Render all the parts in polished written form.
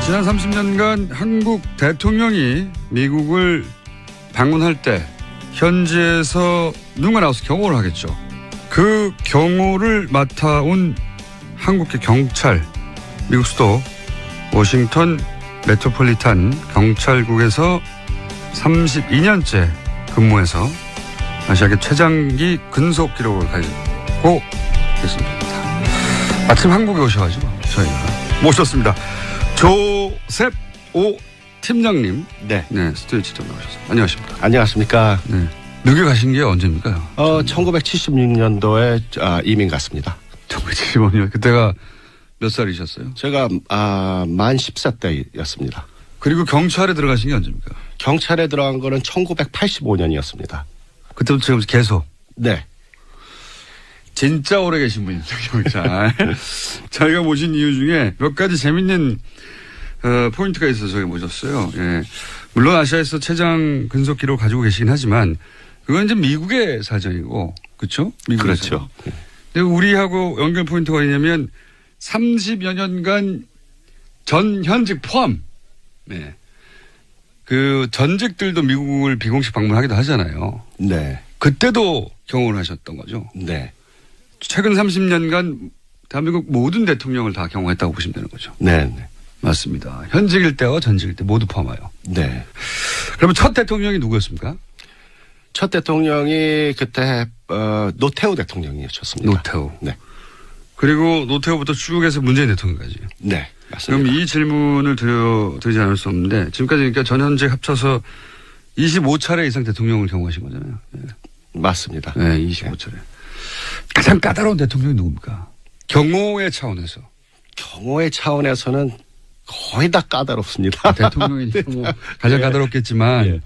지난 30년간 한국 대통령이 미국을 방문할 때 현지에서 누군가 나와서 경호를 하겠죠. 그 경호를 맡아온 한국의 경찰, 미국 수도 워싱턴 메트로폴리탄 경찰국에서 32년째 근무해서 아시아계 최장기 근속 기록을 가지고 계십니다. 마침 한국에 오셔가지고 저희가 모셨습니다. 조셉 오 팀장님. 네. 네, 스튜디오 직접 나오셨습니다. 안녕하십니까. 안녕하십니까. 네. 미국에 가신 게 언제입니까? 1976년도에 이민 갔습니다. 1975년. 그때가 몇 살이셨어요? 제가 만 10세 때였습니다. 그리고 경찰에 들어가신 게 언제입니까? 경찰에 들어간 거는 1985년이었습니다. 그때부터 지금 계속? 네. 진짜 오래 계신 분이죠, 경찰. 저희가 모신 이유 중에 몇 가지 재밌는 포인트가 있어서 저희 모셨어요. 예. 물론 아시아에서 최장 근속 기록을 가지고 계시긴 하지만 그건 이제 미국의 사정이고, 그렇죠? 미국의 그렇죠. 사정. 근데 우리하고 연결 포인트가 있냐면 30여 년간 현직 포함. 네. 그 전직들도 미국을 비공식 방문하기도 하잖아요. 네. 그때도 경험을 하셨던 거죠. 네. 최근 30년간 대한민국 모든 대통령을 다 경험했다고 보시면 되는 거죠. 네. 네. 맞습니다. 현직일 때와 전직일 때 모두 포함하여. 네. 그러면 첫 대통령이 누구였습니까? 첫 대통령이 그때 노태우 대통령이었습니다. 노태우. 네. 그리고 노태우부터 쭉 해서 문재인 대통령까지. 네. 맞습니다. 그럼 이 질문을 드리지 않을 수 없는데 지금까지 그러니까 전현직 합쳐서 25차례 이상 대통령을 경험하신 거잖아요. 네. 맞습니다. 네, 25차례. 가장 까다로운 대통령이 누굽니까? 경호의 차원에서. 경호의 차원에서는 거의 다 까다롭습니다. 대통령이니까 뭐 가장 네. 까다롭겠지만 네.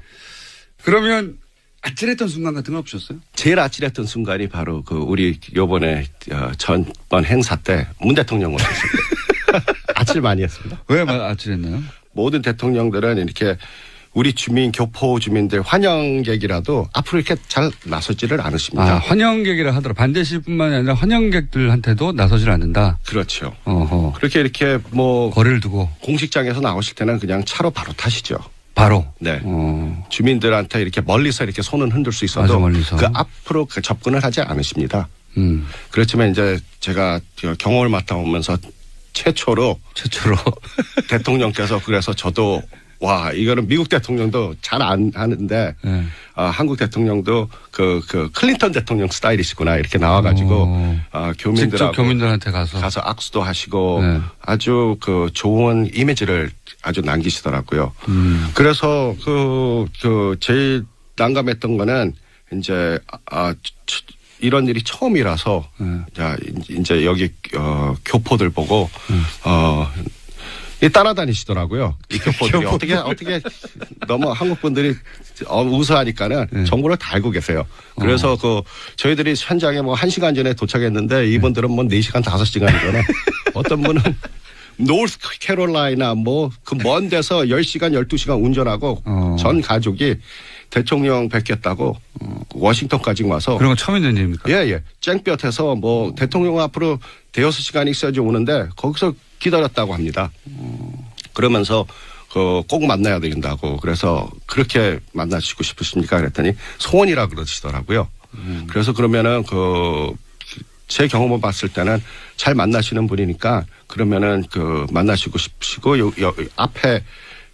그러면 아찔했던 순간 같은 건 없으셨어요? 제일 아찔했던 순간이 바로 그 우리 요번에 전번 행사 때 문 대통령 오셨을 때 아찔 많이 했습니다. 왜 아찔했나요? 모든 대통령들은 이렇게 우리 주민, 교포 주민들 환영객이라도 앞으로 이렇게 잘 나서지를 않으십니다. 아, 환영객이라 하더라. 반대시뿐만 아니라 환영객들한테도 나서질 않는다. 그렇죠. 어허. 그렇게 이렇게 뭐 거리를 두고 공식장에서 나오실 때는 그냥 차로 바로 타시죠. 바로. 네. 주민들한테 이렇게 멀리서 이렇게 손은 흔들 수 있어도 아주 멀리서. 그 앞으로 접근을 하지 않으십니다. 그렇지만 이제 제가 경험을 맡아오면서 최초로 대통령께서 그래서 저도 와, 이거는 미국 대통령도 잘 안 하는데, 네. 한국 대통령도 그 클린턴 대통령 스타일이시구나, 이렇게 나와가지고, 직접 교민들한테 가서 악수도 하시고, 네. 아주 그 좋은 이미지를 아주 남기시더라고요. 그래서 제일 난감했던 거는 이제, 이런 일이 처음이라서, 이제 여기, 교포들 보고, 따라다니시더라고요. 이 교포들이 어떻게 너무 한국 분들이 우수하니까는 정보를 다 알고 계세요. 그래서 저희들이 현장에 뭐 1시간 전에 도착했는데 이분들은 뭐 4시간 5시간이거나 어떤 분은 노스 캐롤라이나 뭐 그 먼 데서 10시간 12시간 운전하고 전 가족이 대통령 뵙겠다고 워싱턴까지 와서. 그런 거 처음 있는 일입니까? 예. 쨍볕에서 뭐 대통령 앞으로 대여섯 시간이 있어야지 오는데 거기서 기다렸다고 합니다. 그러면서 꼭 만나야 된다고. 그래서 그렇게 만나시고 싶으십니까? 그랬더니 소원이라 그러시더라고요. 그래서 그러면은 제 경험을 봤을 때는 잘 만나시는 분이니까 그러면은 만나시고 싶으시고 앞에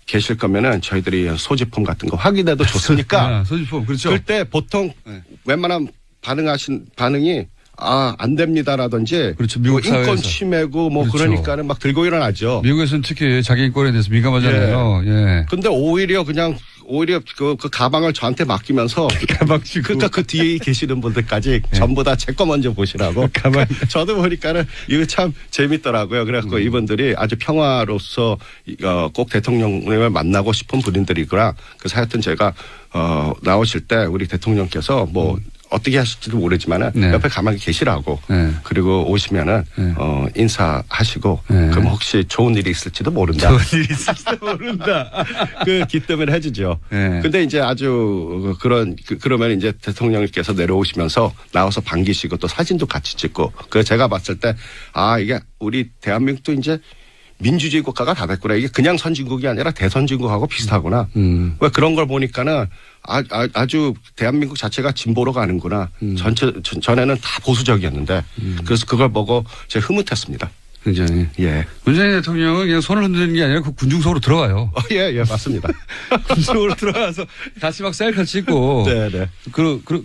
계실 거면은 저희들이 소지품 같은 거 확인해도 좋으니까. 소지품, 그렇죠. 그때 보통 웬만한 반응이 안 됩니다라든지. 그렇죠. 미국 인권 사회에서. 침해고 뭐 그렇죠. 그러니까는 막 들고 일어나죠. 미국에서는 특히 자기 인권에 대해서 민감하잖아요. 예. 근데 오히려 그 가방을 저한테 맡기면서 그러니까 그 뒤에 계시는 분들까지 전부 다 제 거 먼저 보시라고. 가방. 저도 보니까는 이거 참 재밌더라고요. 그래갖고 이분들이 아주 평화로서 꼭 대통령을 만나고 싶은 분들이구나. 그래서 하여튼 제가 나오실 때 우리 대통령께서 뭐 어떻게 하실지도 모르지만은 옆에 가만히 계시라고. 그리고 오시면은 인사하시고 그럼 혹시 좋은 일이 있을지도 모른다. 좋은 일이 있을지도 모른다. 그 기뜸을 해주죠. 근데 이제 아주 그러면 이제 대통령께서 내려오시면서 나와서 반기시고 또 사진도 같이 찍고. 그래서 제가 봤을 때 이게 우리 대한민국도 이제 민주주의 국가가 다 됐구나. 이게 그냥 선진국이 아니라 대선진국하고 비슷하구나. 왜 그런 걸 보니까는 아주 대한민국 자체가 진보로 가는구나. 전에는 다 보수적이었는데 그래서 그걸 보고 제가 흐뭇했습니다. 굉장히. 예. 문재인 대통령은 그냥 손을 흔드는 게 아니라 그 군중석으로 들어가요. 예, 맞습니다. 군중석으로 들어가서 같이 막 셀카 찍고. 네네.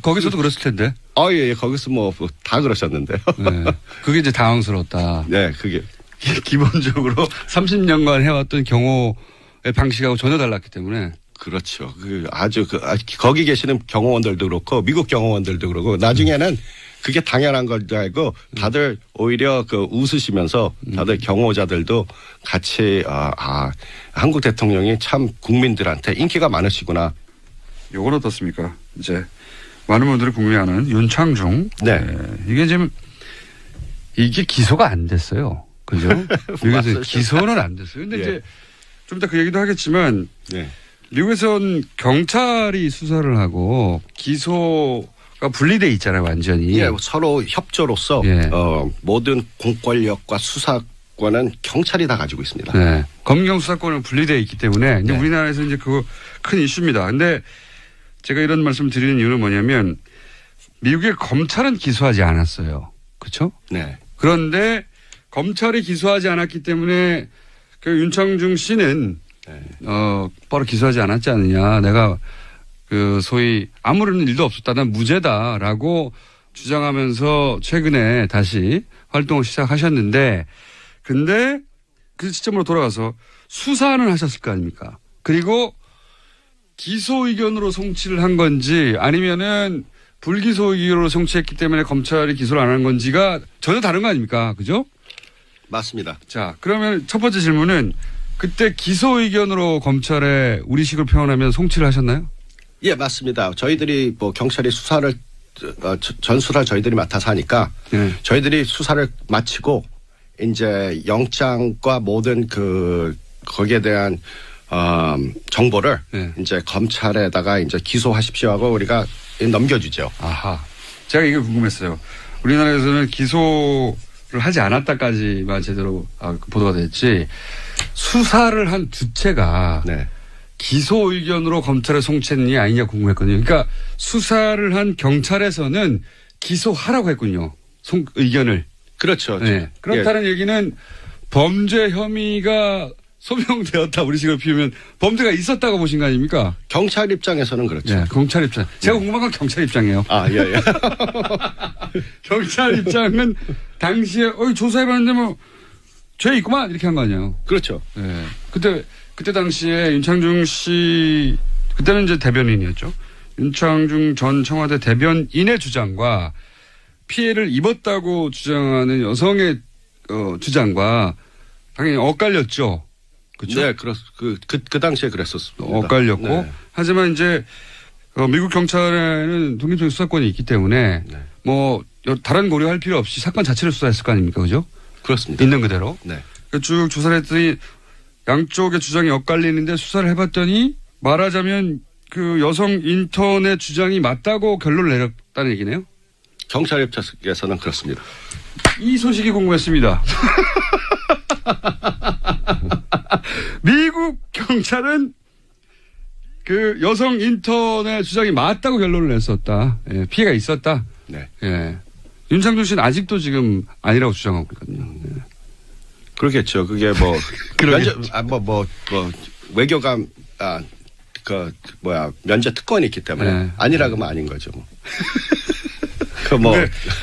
거기서도 그랬을 텐데. 예. 거기서 뭐 다 그러셨는데요. 네. 그게 이제 당황스러웠다. 네, 그게. 기본적으로 30년간 해왔던 경호의 방식하고 전혀 달랐기 때문에. 그렇죠. 거기 계시는 경호원들도 그렇고 미국 경호원들도 그렇고 나중에는 그게 당연한 걸 알고 다들 오히려 웃으시면서 다들 경호자들도 같이 한국 대통령이 참 국민들한테 인기가 많으시구나. 요건 어떻습니까? 이제 많은 분들이 궁금해하는 윤창중. 네. 이게 지금 이게 기소가 안 됐어요. 그죠? 미국에서 기소는 안 됐어요. 근데 이제 좀 이따 그 얘기도 하겠지만 미국에선 경찰이 수사를 하고 기소가 분리돼 있잖아요, 완전히. 예, 서로 협조로서 모든 공권력과 수사권은 경찰이 다 가지고 있습니다. 네. 검경 수사권은 분리되어 있기 때문에 이제 우리나라에서 이제 그거 큰 이슈입니다. 근데 제가 이런 말씀을 드리는 이유는 뭐냐면 미국의 검찰은 기소하지 않았어요. 그렇죠? 네. 그런데 검찰이 기소하지 않았기 때문에 그 윤창중 씨는 바로 기소하지 않았지 않느냐. 내가 소위 아무런 일도 없었다. 난 무죄다라고 주장하면서 최근에 다시 활동을 시작하셨는데 근데 그 시점으로 돌아가서 수사는 하셨을 거 아닙니까? 그리고 기소 의견으로 송치를 한 건지 아니면은 불기소 의견으로 송치했기 때문에 검찰이 기소를 안 한 건지가 전혀 다른 거 아닙니까? 그죠? 맞습니다. 자, 그러면 첫 번째 질문은 그때 기소 의견으로 검찰에 우리식으로 표현하면 송치를 하셨나요? 예, 맞습니다. 저희들이 경찰이 수사를 전수사를 저희들이 맡아서 하니까 저희들이 수사를 마치고 이제 영장과 모든 거기에 대한 정보를 이제 검찰에다가 이제 기소하십시오 하고 우리가 넘겨주죠. 아하. 제가 이게 궁금했어요. 우리나라에서는 기소를 하지 않았다까지만 제대로 보도가 됐지 수사를 한 주체가 기소 의견으로 검찰에 송치했느냐 아니냐 궁금했거든요. 그러니까 수사를 한 경찰에서는 기소하라고 했군요. 의견을. 그렇죠. 네. 그렇다는 얘기는 범죄 혐의가 소명되었다 우리식으로 피우면 범죄가 있었다고 보신 거 아닙니까? 경찰 입장에서는 그렇죠. 네, 경찰 입장. 제가 궁금한 건 경찰 입장이에요. 예. 경찰 입장은 당시에 조사해봤는데 뭐 죄 있구만 이렇게 한 거 아니에요? 그렇죠. 네. 그때 당시에 윤창중 씨 그때는 이제 대변인이었죠. 윤창중 전 청와대 대변인의 주장과 피해를 입었다고 주장하는 여성의 주장과 당연히 엇갈렸죠. 그렇죠? 네, 그 당시에 그랬었습니다. 엇갈렸고 네. 하지만 이제 미국 경찰에는 독립적인 수사권이 있기 때문에 뭐 다른 고려할 필요 없이 사건 자체를 수사했을 거 아닙니까, 그죠? 그렇습니다. 있는 그대로. 네. 쭉 조사를 했더니 양쪽의 주장이 엇갈리는데 수사를 해봤더니 말하자면 그 여성 인턴의 주장이 맞다고 결론을 내렸다는 얘기네요. 경찰 입장에서는 그렇습니다. 이 소식이 궁금했습니다. 미국 경찰은 그 여성 인턴의 주장이 맞다고 결론을 냈었다. 예, 피해가 있었다. 네. 예. 윤창중 씨는 아직도 지금 아니라고 주장하고 있거든요. 예. 그렇겠죠. 그게 외교감 면제 특권이 있기 때문에 아니라 그러면 아닌 거죠.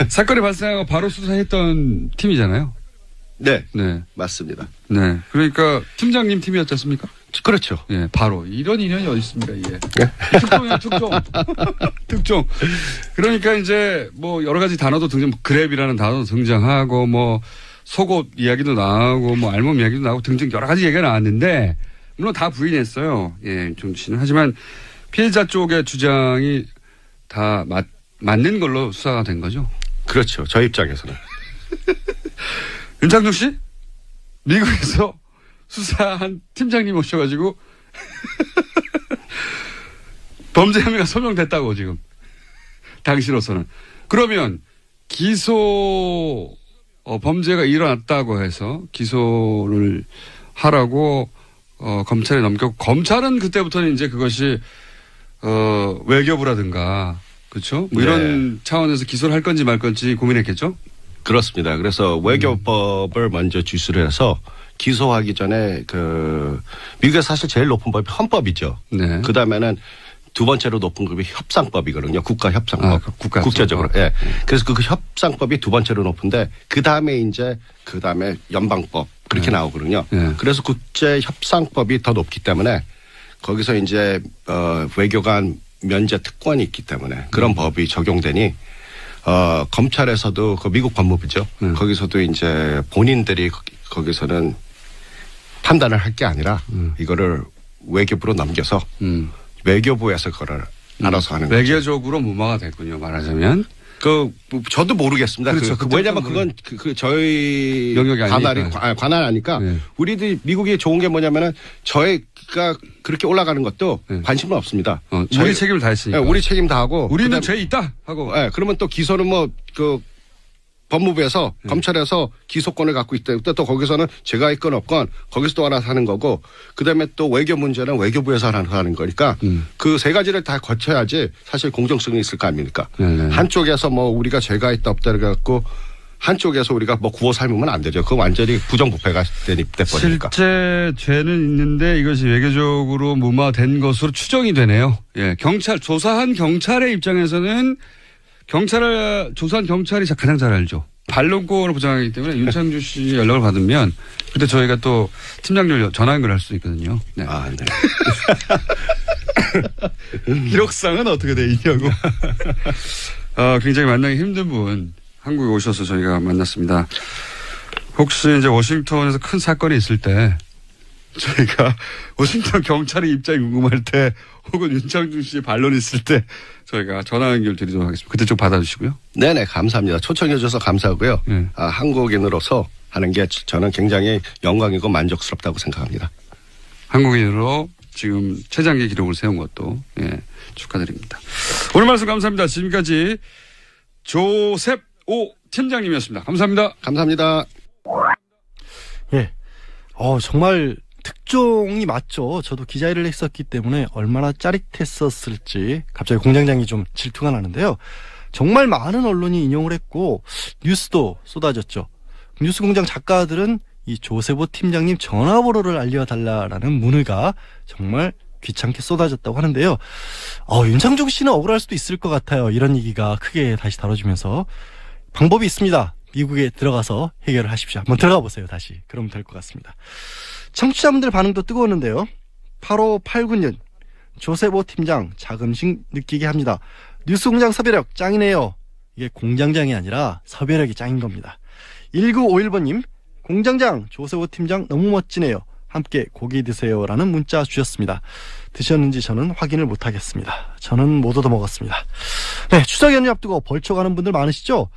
사건이 발생하고 바로 수사했던 팀이잖아요. 네. 맞습니다. 네. 그러니까 팀장님 팀이었지 않습니까? 그렇죠. 예, 바로. 이런 인연이 어디 있습니까, 이게. 특종이에요, 특종. 특종. 그러니까 이제 뭐 여러 가지 단어도 그랩이라는 단어도 등장하고 뭐 속옷 이야기도 나오고 뭐 알몸 이야기도 나오고 등등 여러 가지 얘기가 나왔는데 물론 다 부인했어요. 예, 윤창중 씨는. 하지만 피해자 쪽의 주장이 다 맞는 걸로 수사가 된 거죠. 그렇죠. 저희 입장에서는. 윤창중 씨? 미국에서 수사한 팀장님 오셔가지고 범죄 혐의가 소명됐다고 지금 당시로서는. 그러면 기소 범죄가 일어났다고 해서 기소를 하라고 검찰에 넘겼고 검찰은 그때부터는 이제 그것이 외교부라든가 그렇죠? 뭐 이런 차원에서 기소를 할 건지 말 건지 고민했겠죠? 그렇습니다. 그래서 외교법을 먼저 주시를 해서 기소하기 전에 미국에서 사실 제일 높은 법이 헌법이죠. 네. 그 다음에는 두 번째로 높은 법이 협상법이거든요. 국가협상법. 국제적으로. 예. 그래서 그 협상법이 두 번째로 높은데 그 다음에 연방법 그렇게 나오거든요. 그래서 국제협상법이 더 높기 때문에 거기서 이제 외교관 면제 특권이 있기 때문에 그런 법이 적용되니 검찰에서도 그 미국 법무부죠. 거기서도 이제 본인들이 거기서는 판단을 할 게 아니라 이거를 외교부로 넘겨서 외교부에서 그걸 알아서 하는 거죠. 외교적으로 무마가 됐군요. 말하자면. 저도 모르겠습니다. 그렇죠. 왜냐하면 그건 저희 영역이 아니니까. 관할 아니까 네. 우리들이 미국이 좋은 게 뭐냐면은 저희가 그렇게 올라가는 것도 관심은 없습니다. 우리 책임을 다 했으니까. 우리 책임 다 하고. 우리는 죄 있다 하고. 네, 그러면 또 기소는 법무부에서 검찰에서 기소권을 갖고 있다. 또 거기서는 제가 있건 없건 거기서 또 알아서 하는 거고 그다음에 또 외교 문제는 외교부에서 하는 거니까 그 세 가지를 다 거쳐야지 사실 공정성이 있을 거 아닙니까? 한쪽에서 우리가 죄가 있다 없다 그래갖고 한쪽에서 우리가 구워 삶으면 안 되죠. 그거 완전히 부정부패가 돼버리니까. 실제 죄는 있는데 이것이 외교적으로 무마된 것으로 추정이 되네요. 예, 조사한 경찰의 입장에서는 조사한 경찰이 가장 잘 알죠. 반론권을 보장하기 때문에 윤창주 씨 연락을 받으면 그때 저희가 또 팀장님 전화 연결할 수 있거든요. 네. 아, 네. 기록상은 어떻게 돼 있냐고. 굉장히 만나기 힘든 분 한국에 오셔서 저희가 만났습니다. 혹시 이제 워싱턴에서 큰 사건이 있을 때 저희가 워싱턴 경찰의 입장이 궁금할 때 혹은 윤창준 씨의 반론이 있을 때 저희가 전화 연결 드리도록 하겠습니다. 그때 좀 받아주시고요. 네네 감사합니다. 초청해 주셔서 감사하고요. 네. 한국인으로서 하는 게 저는 굉장히 영광이고 만족스럽다고 생각합니다. 한국인으로 지금 최장기 기록을 세운 것도 축하드립니다. 오늘 말씀 감사합니다. 지금까지 조셉 오 팀장님이었습니다. 감사합니다. 감사합니다. 예, 정말 특종이 맞죠. 저도 기자 일을 했었기 때문에 얼마나 짜릿했었을지 갑자기 공장장이 좀 질투가 나는데요. 정말 많은 언론이 인용을 했고 뉴스도 쏟아졌죠. 뉴스공장 작가들은 이 조세보 팀장님 전화번호를 알려달라라는 문의가 정말 귀찮게 쏟아졌다고 하는데요. 윤창중 씨는 억울할 수도 있을 것 같아요. 이런 얘기가 크게 다시 다뤄지면서 방법이 있습니다. 미국에 들어가서 해결을 하십시오. 한번 들어가 보세요. 다시. 그러면 될 것 같습니다. 청취자분들 반응도 뜨거웠는데요. 8589년 조세보 팀장 자긍심 느끼게 합니다. 뉴스공장 섭외력 짱이네요. 이게 공장장이 아니라 섭외력이 짱인 겁니다. 1951번님 공장장 조세보 팀장 너무 멋지네요. 함께 고기 드세요라는 문자 주셨습니다. 드셨는지 저는 확인을 못하겠습니다. 저는 못 얻어먹었습니다. 네, 추석 연휴 앞두고 벌초가는 분들 많으시죠?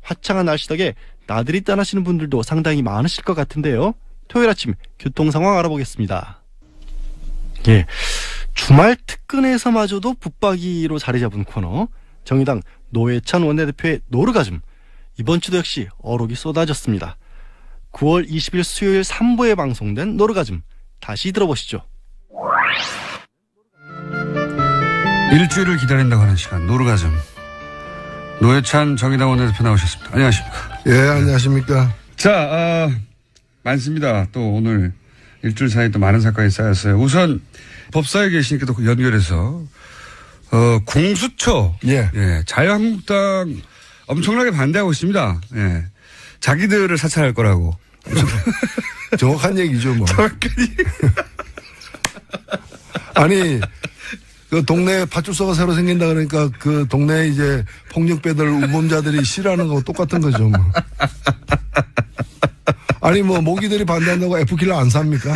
화창한 날씨 덕에 나들이 떠나시는 분들도 상당히 많으실 것 같은데요. 토요일 아침 교통 상황 알아보겠습니다. 예, 주말 특근에서마저도 붙박이로 자리 잡은 코너 정의당 노회찬 원내대표의 노르가즘. 이번 주도 역시 어록이 쏟아졌습니다. 9월 20일 수요일 3부에 방송된 노르가즘 다시 들어보시죠. 일주일을 기다린다고 하는 시간 노르가즘. 노회찬 정의당 원내대표 나오셨습니다. 안녕하십니까? 예, 안녕하십니까? 자, 많습니다. 또 오늘 일주일 사이에 또 많은 사건이 쌓였어요. 우선 법사에 계시니까 또 연결해서 공수처, 자유한국당 엄청나게 반대하고 있습니다. 예, 자기들을 사찰할 거라고. 정확한 얘기죠, 뭐. 정확하니. 아니. 그 동네에 파출소가 새로 생긴다 그러니까 그 동네에 이제 폭력배들 우범자들이 싫어하는 거하고 똑같은 거죠, 뭐. 아니 뭐 모기들이 반대한다고 F킬러 안 삽니까?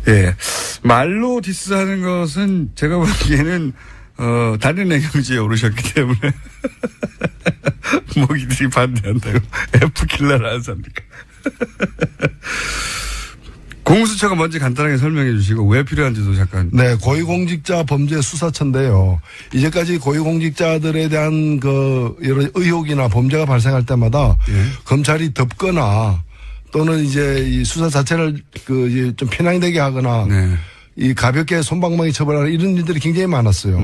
예. 말로 디스하는 것은 제가 보기에는 단연의 경지에 오르셨기 때문에 모기들이 반대한다고 F킬러를 안 삽니까? 공수처가 먼저 간단하게 설명해 주시고 왜 필요한지도 잠깐. 네, 고위공직자 범죄 수사처인데요. 이제까지 고위공직자들에 대한 그 여러 의혹이나 범죄가 발생할 때마다 검찰이 덮거나 또는 이제 이 수사 자체를 그 좀 편향되게 하거나 이 가볍게 솜방망이 처벌하는 이런 일들이 굉장히 많았어요.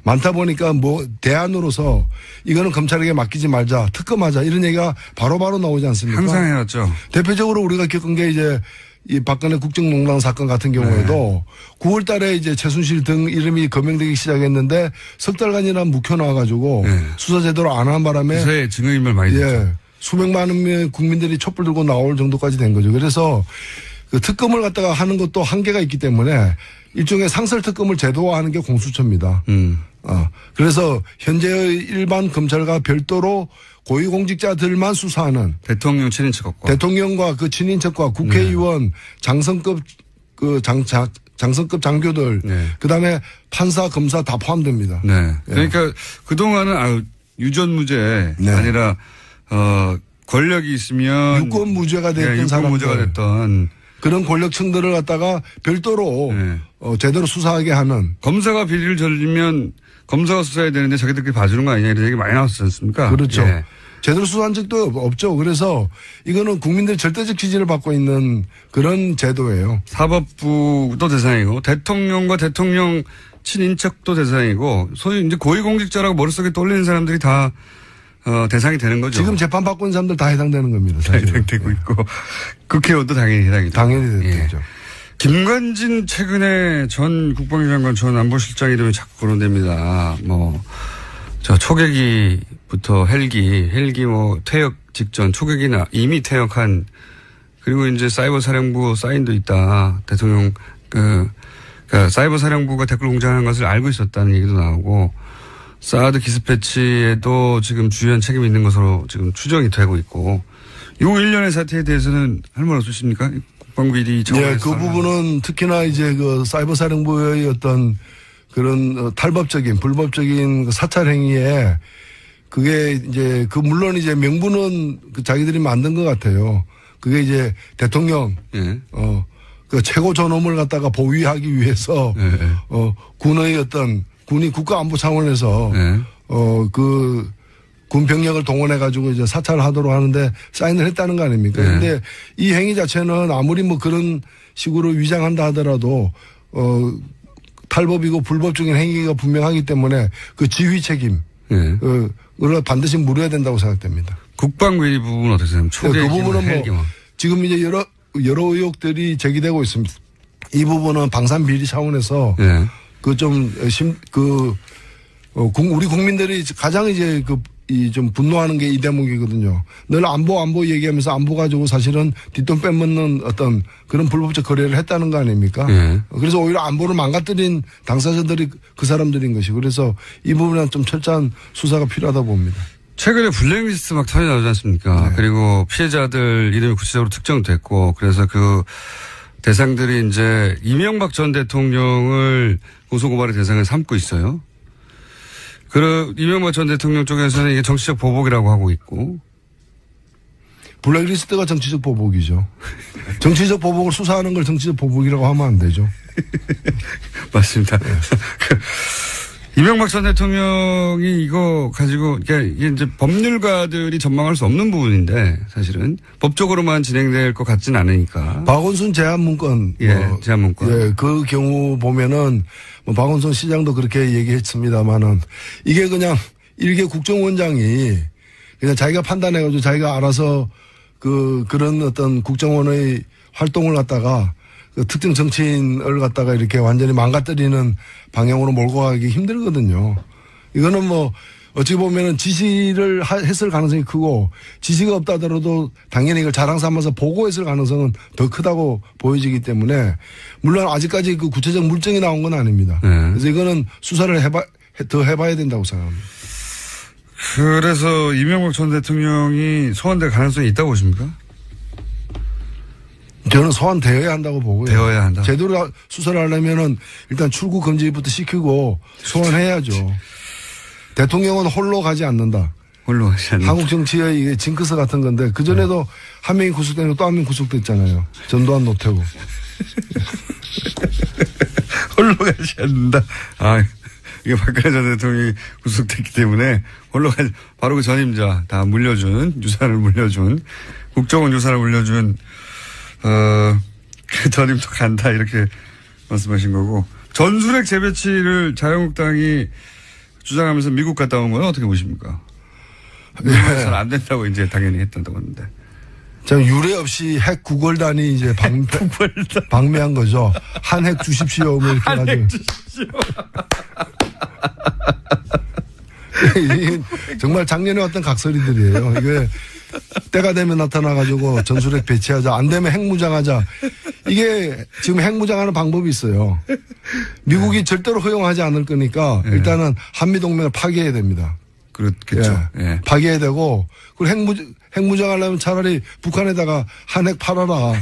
많다 보니까 뭐 대안으로서 이거는 검찰에게 맡기지 말자, 특검하자 이런 얘기가 바로바로 나오지 않습니까? 항상 해왔죠. 대표적으로 우리가 겪은 게 이제 이 박근혜 국정농단 사건 같은 경우에도 9월 달에 이제 최순실 등 이름이 거명되기 시작했는데 석 달간이나 묵혀놔가지고 수사 제대로 안 한 바람에 요새 증거인멸 많이 됐죠. 수백만 명의 국민들이 촛불 들고 나올 정도까지 된 거죠. 그래서 그 특검을 갖다가 하는 것도 한계가 있기 때문에 일종의 상설 특검을 제도화하는 게 공수처입니다. 그래서 현재의 일반 검찰과 별도로 고위공직자들만 수사하는 대통령 친인척과 대통령과 그 친인척과 국회의원 장성급 그 장성급 장교들 그다음에 판사 검사 다 포함됩니다. 그러니까 그동안은 유전무죄 아니라 권력이 있으면 유권무죄가 됐던 유권무죄가 됐던 그런 권력층들을 갖다가 별도로 제대로 수사하게 하는. 검사가 비리를 저지르면 검사가 수사해야 되는데 자기들끼리 봐주는 거 아니냐 이런 얘기 많이 나왔지 않습니까? 그렇죠. 제대로 수사한 적도 없죠. 그래서 이거는 국민들의 절대적 지지를 받고 있는 그런 제도예요. 사법부도 대상이고 대통령과 대통령 친인척도 대상이고 소위 이제 고위공직자라고 머릿속에 떠올리는 사람들이 다 대상이 되는 거죠. 지금 재판 받고 있는 사람들 다 해당되는 겁니다. 다 해당되고 있고 국회의원도 당연히 해당이 당연히 되죠. 김관진 최근에 전 국방장관 전 안보실장 이름이 자꾸 거론됩니다. 저 초계기부터 헬기 퇴역 직전 초계기나 이미 퇴역한 그리고 이제 사이버 사령부 사인도 있다. 대통령 그러니까 사이버 사령부가 댓글 공작하는 것을 알고 있었다는 얘기도 나오고 사드 기습배치에도 지금 주요한 책임이 있는 것으로 지금 추정이 되고 있고 요 일련의 사태에 대해서는 할 말 없으십니까? 국방비리 네, 그 부분은 특히나 이제 그 사이버 사령부의 어떤 그런 탈법적인 불법적인 사찰 행위에 그게 이제 물론 이제 명분은 자기들이 만든 것 같아요. 그게 이제 대통령 그 최고 존엄을 갖다가 보위하기 위해서 군의 어떤 군이 국가안보 차원에서 그 군 병력을 동원해 가지고 이제 사찰을 하도록 하는데 사인을 했다는 거 아닙니까? 근데 이 행위 자체는 아무리 그런 식으로 위장한다 하더라도 탈법이고 불법적인 행위가 분명하기 때문에 그 지휘 책임 그걸 반드시 물어야 된다고 생각됩니다. 국방비리 부분은 어떻게 생각합니까? 그 부분은 지금 이제 여러 의혹들이 제기되고 있습니다. 이 부분은 방산비리 차원에서 우리 국민들이 가장 이제 좀 분노하는 게 이 대목이거든요. 늘 안보 얘기하면서 안보 가지고 사실은 뒷돈 빼먹는 어떤 그런 불법적 거래를 했다는 거 아닙니까? 그래서 오히려 안보를 망가뜨린 당사자들이 그 사람들인 것이. 그래서 이 부분은 좀 철저한 수사가 필요하다 봅니다. 최근에 블랙리스트 막 털이 나오지 않습니까? 그리고 피해자들 이름이 구체적으로 특정됐고 그래서 그 대상들이 이제 이명박 전 대통령을 고소고발의 대상을 삼고 있어요. 이명박 전 대통령 쪽에서는 이게 정치적 보복이라고 하고 있고. 블랙리스트가 정치적 보복이죠. 정치적 보복을 수사하는 걸 정치적 보복이라고 하면 안 되죠. 맞습니다. 이명박 전 대통령이 이거 가지고 이게 이제 법률가들이 전망할 수 없는 부분인데 사실은 법적으로만 진행될 것 같진 않으니까. 박원순 제안문건. 제안문건. 그 경우 보면은 박원순 시장도 그렇게 얘기했습니다만은 이게 그냥 일개 국정원장이 그냥 자기가 판단해가지고 자기가 알아서 그런 어떤 국정원의 활동을 갖다가 그 특정 정치인을 갖다가 이렇게 완전히 망가뜨리는 방향으로 몰고 가기 힘들거든요. 이거는 어찌 보면은 지시를 했을 가능성이 크고 지시가 없다 하더라도 당연히 이걸 자랑 삼아서 보고했을 가능성은 더 크다고 보여지기 때문에 물론 아직까지 그 구체적 물증이 나온 건 아닙니다. 그래서 이거는 수사를 더 해봐야 된다고 생각합니다. 그래서 이명박 전 대통령이 소환될 가능성이 있다고 보십니까? 저는 소환되어야 한다고 보고요. 되어야 한다. 제대로 수사를 하려면은 일단 출국 금지부터 시키고 소환해야죠. 대통령은 홀로 가지 않는다. 홀로 가지 않는다. 한국 정치의 이게 징크스 같은 건데 그전에도 한 명이 구속되고 또 한 명이 구속됐잖아요. 전두환 노태우. 홀로 가지 않는다. 아, 이게 박근혜 전 대통령이 구속됐기 때문에 홀로 가지, 바로 그 전임자 다 물려준, 유산을 물려준, 국정원 유산을 물려준, 그 전임도 간다. 이렇게 말씀하신 거고. 전술핵 재배치를 자유한국당이 주장하면서 미국 갔다 온 건 어떻게 보십니까? 미국에서는 안 된다고 이제 당연히 했다고 하는데. 참 유례 없이 핵 구걸단이 이제 방매한 거죠. 한 핵 주십시오. 뭐 이렇게 한 핵 주십시오. 정말 작년에 왔던 각설이들이에요. 이게 때가 되면 나타나가지고 전술핵 배치하자. 안 되면 핵무장하자. 이게 지금 핵무장하는 방법이 있어요. 미국이 절대로 허용하지 않을 거니까 일단은 한미동맹을 파괴해야 됩니다. 그렇겠죠. 예. 파괴해야 되고 그리고 핵무장하려면 차라리 북한에다가 한핵 팔아라.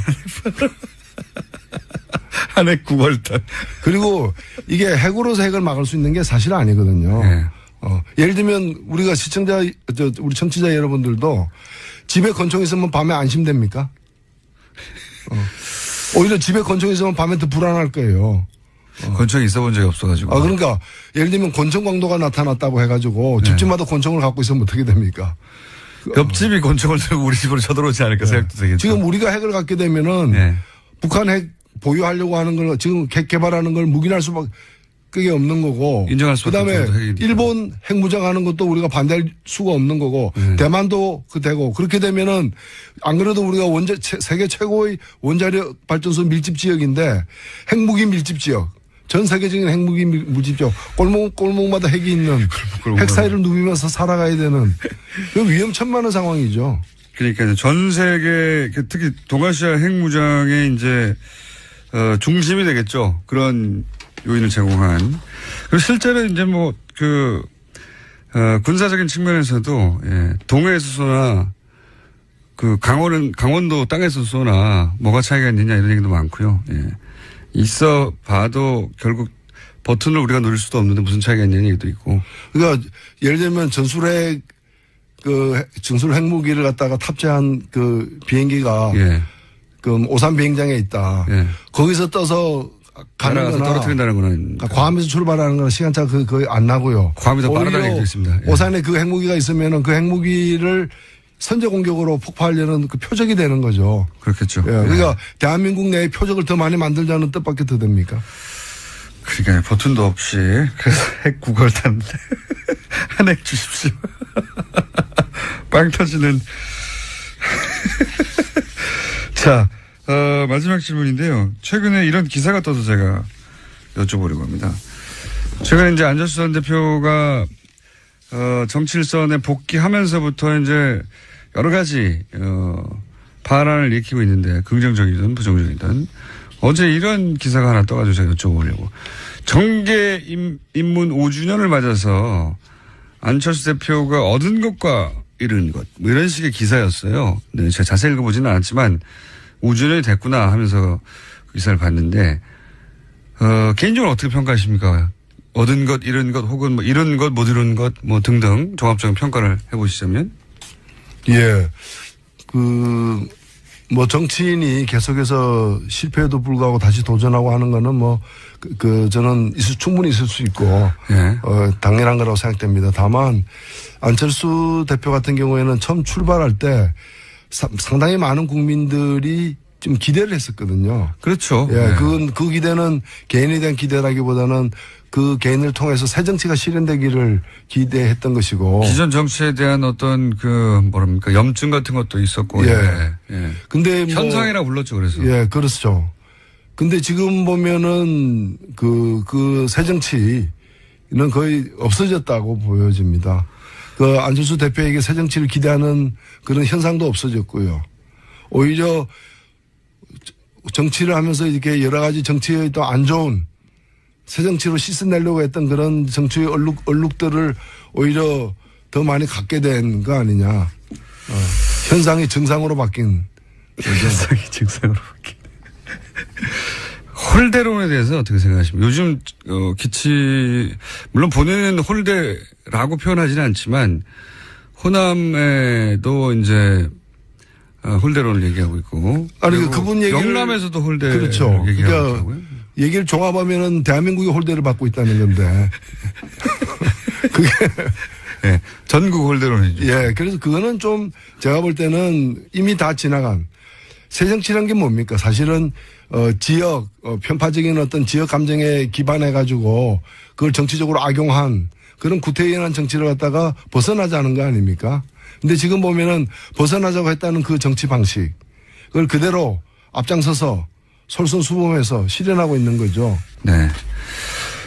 한핵 구걸단. 그리고 이게 핵으로서 핵을 막을 수 있는 게 사실 아니거든요. 네. 예를 들면 우리가 우리 청취자 여러분들도 집에 권총 있으면 밤에 안심됩니까? 오히려 집에 권총 있으면 밤에 더 불안할 거예요. 권총이 있어 본 적이 없어가지고. 그러니까 예를 들면 권총 광도가 나타났다고 해가지고 집집마다 권총을 갖고 있으면 어떻게 됩니까? 옆집이 권총을 들고 우리 집으로 쳐들어오지 않을까 생각도 되겠죠. 지금 우리가 핵을 갖게 되면은 북한 핵 보유하려고 하는 걸 지금 개발하는 걸 묵인할 수밖에 그게 없는 거고. 인정할 수밖에 없는 거고. 그다음에 일본 핵무장하는 것도 우리가 반대할 수가 없는 거고. 대만도 되고. 그렇게 되면은 안 그래도 우리가 세계 최고의 원자력 발전소 밀집 지역인데 핵무기 밀집 지역. 전 세계적인 핵무기 밀집 지역. 골목마다 핵이 있는 핵 사이를 누비면서 살아가야 되는 그 위험천만한 상황이죠. 그러니까 전 세계 특히 동아시아 핵무장의 이제 중심이 되겠죠. 그런 요인을 제공한. 그리고 실제로 이제 뭐 군사적인 측면에서도 동해에서 쏘나 강원도 땅에서 쏘나 뭐가 차이가 있느냐 이런 얘기도 많고요. 있어 봐도 결국 버튼을 우리가 누릴 수도 없는데 무슨 차이가 있냐는 얘기도 있고. 그러니까 예를 들면 전술핵 전술 핵무기를 갖다가 탑재한 비행기가 오산 비행장에 있다. 거기서 떠서 가는 거나 떨어뜨린다는 거는 괌에서 출발하는 거는 시간차가 거의 안 나고요. 괌이 더 빠르다는 얘기도 있습니다. 오산에 그 핵무기가 있으면은 그 핵무기를 선제 공격으로 폭파하려는 그 표적이 되는 거죠. 그렇겠죠. 그러니까 대한민국 내에 표적을 더 많이 만들자는 뜻밖에 더 됩니까? 그러니까 버튼도 없이 그래서 핵 구걸단 한 핵 주십시오. 빵 터지는. 자. 마지막 질문인데요. 최근에 이런 기사가 떠서 제가 여쭤보려고 합니다. 최근에 이제 안철수 전 대표가, 정치일선에 복귀하면서부터 이제 여러 가지, 반란을 일으키고 있는데 긍정적이든 부정적이든 어제 이런 기사가 하나 떠가지고 제가 여쭤보려고. 정계 입문 5주년을 맞아서 안철수 대표가 얻은 것과 잃은 것, 뭐 이런 식의 기사였어요. 네, 제가 자세히 읽어보지는 않았지만 5주년이 됐구나 하면서 그 기사를 봤는데, 개인적으로 어떻게 평가하십니까? 얻은 것, 잃은 것, 혹은 뭐 이런 것, 못 이룬 것, 뭐 등등 종합적인 평가를 해보시자면? 뭐 정치인이 계속해서 실패에도 불구하고 다시 도전하고 하는 거는 저는 충분히 있을 수 있고, 당연한 거라고 생각됩니다. 다만, 안철수 대표 같은 경우에는 처음 출발할 때 상당히 많은 국민들이 좀 기대를 했었거든요. 그렇죠. 그 기대는 개인에 대한 기대라기보다는 그 개인을 통해서 새 정치가 실현되기를 기대했던 것이고. 기존 정치에 대한 어떤 염증 같은 것도 있었고. 근데 현상이라 불렀죠, 그래서. 그렇죠. 근데 지금 보면은 그 새 정치는 거의 없어졌다고 보여집니다. 안철수 대표에게 새 정치를 기대하는 그런 현상도 없어졌고요. 오히려 정치를 하면서 이렇게 여러 가지 정치의 또 안 좋은 새 정치로 씻어내려고 했던 그런 정치의 얼룩들을 오히려 더 많이 갖게 된 거 아니냐. 현상이 정상으로 바뀐. 현상이 정상으로 바뀐. 홀대론에 대해서 어떻게 생각하십니까? 요즘 물론 본인은 홀대라고 표현하지는 않지만 호남에도 이제 홀대론을 얘기하고 있고. 아니 그분 얘기를 영남에서도 홀대를 그렇죠. 얘기하고 있고요. 얘기를 종합하면은 대한민국이 홀대를 받고 있다는 건데. 그게 예, 전국 홀대론이죠. 예, 그래서 그거는 좀 제가 볼 때는 이미 다 지나간 새정치란 게 뭡니까? 사실은 지역 편파적인 어떤 지역 감정에 기반해 가지고 그걸 정치적으로 악용한 그런 구태의연한 정치를 갖다가 벗어나자는 거 아닙니까? 근데 지금 보면은 벗어나자고 했다는 그 정치 방식 그걸 그대로 앞장서서 솔선수범해서 실현하고 있는 거죠. 네.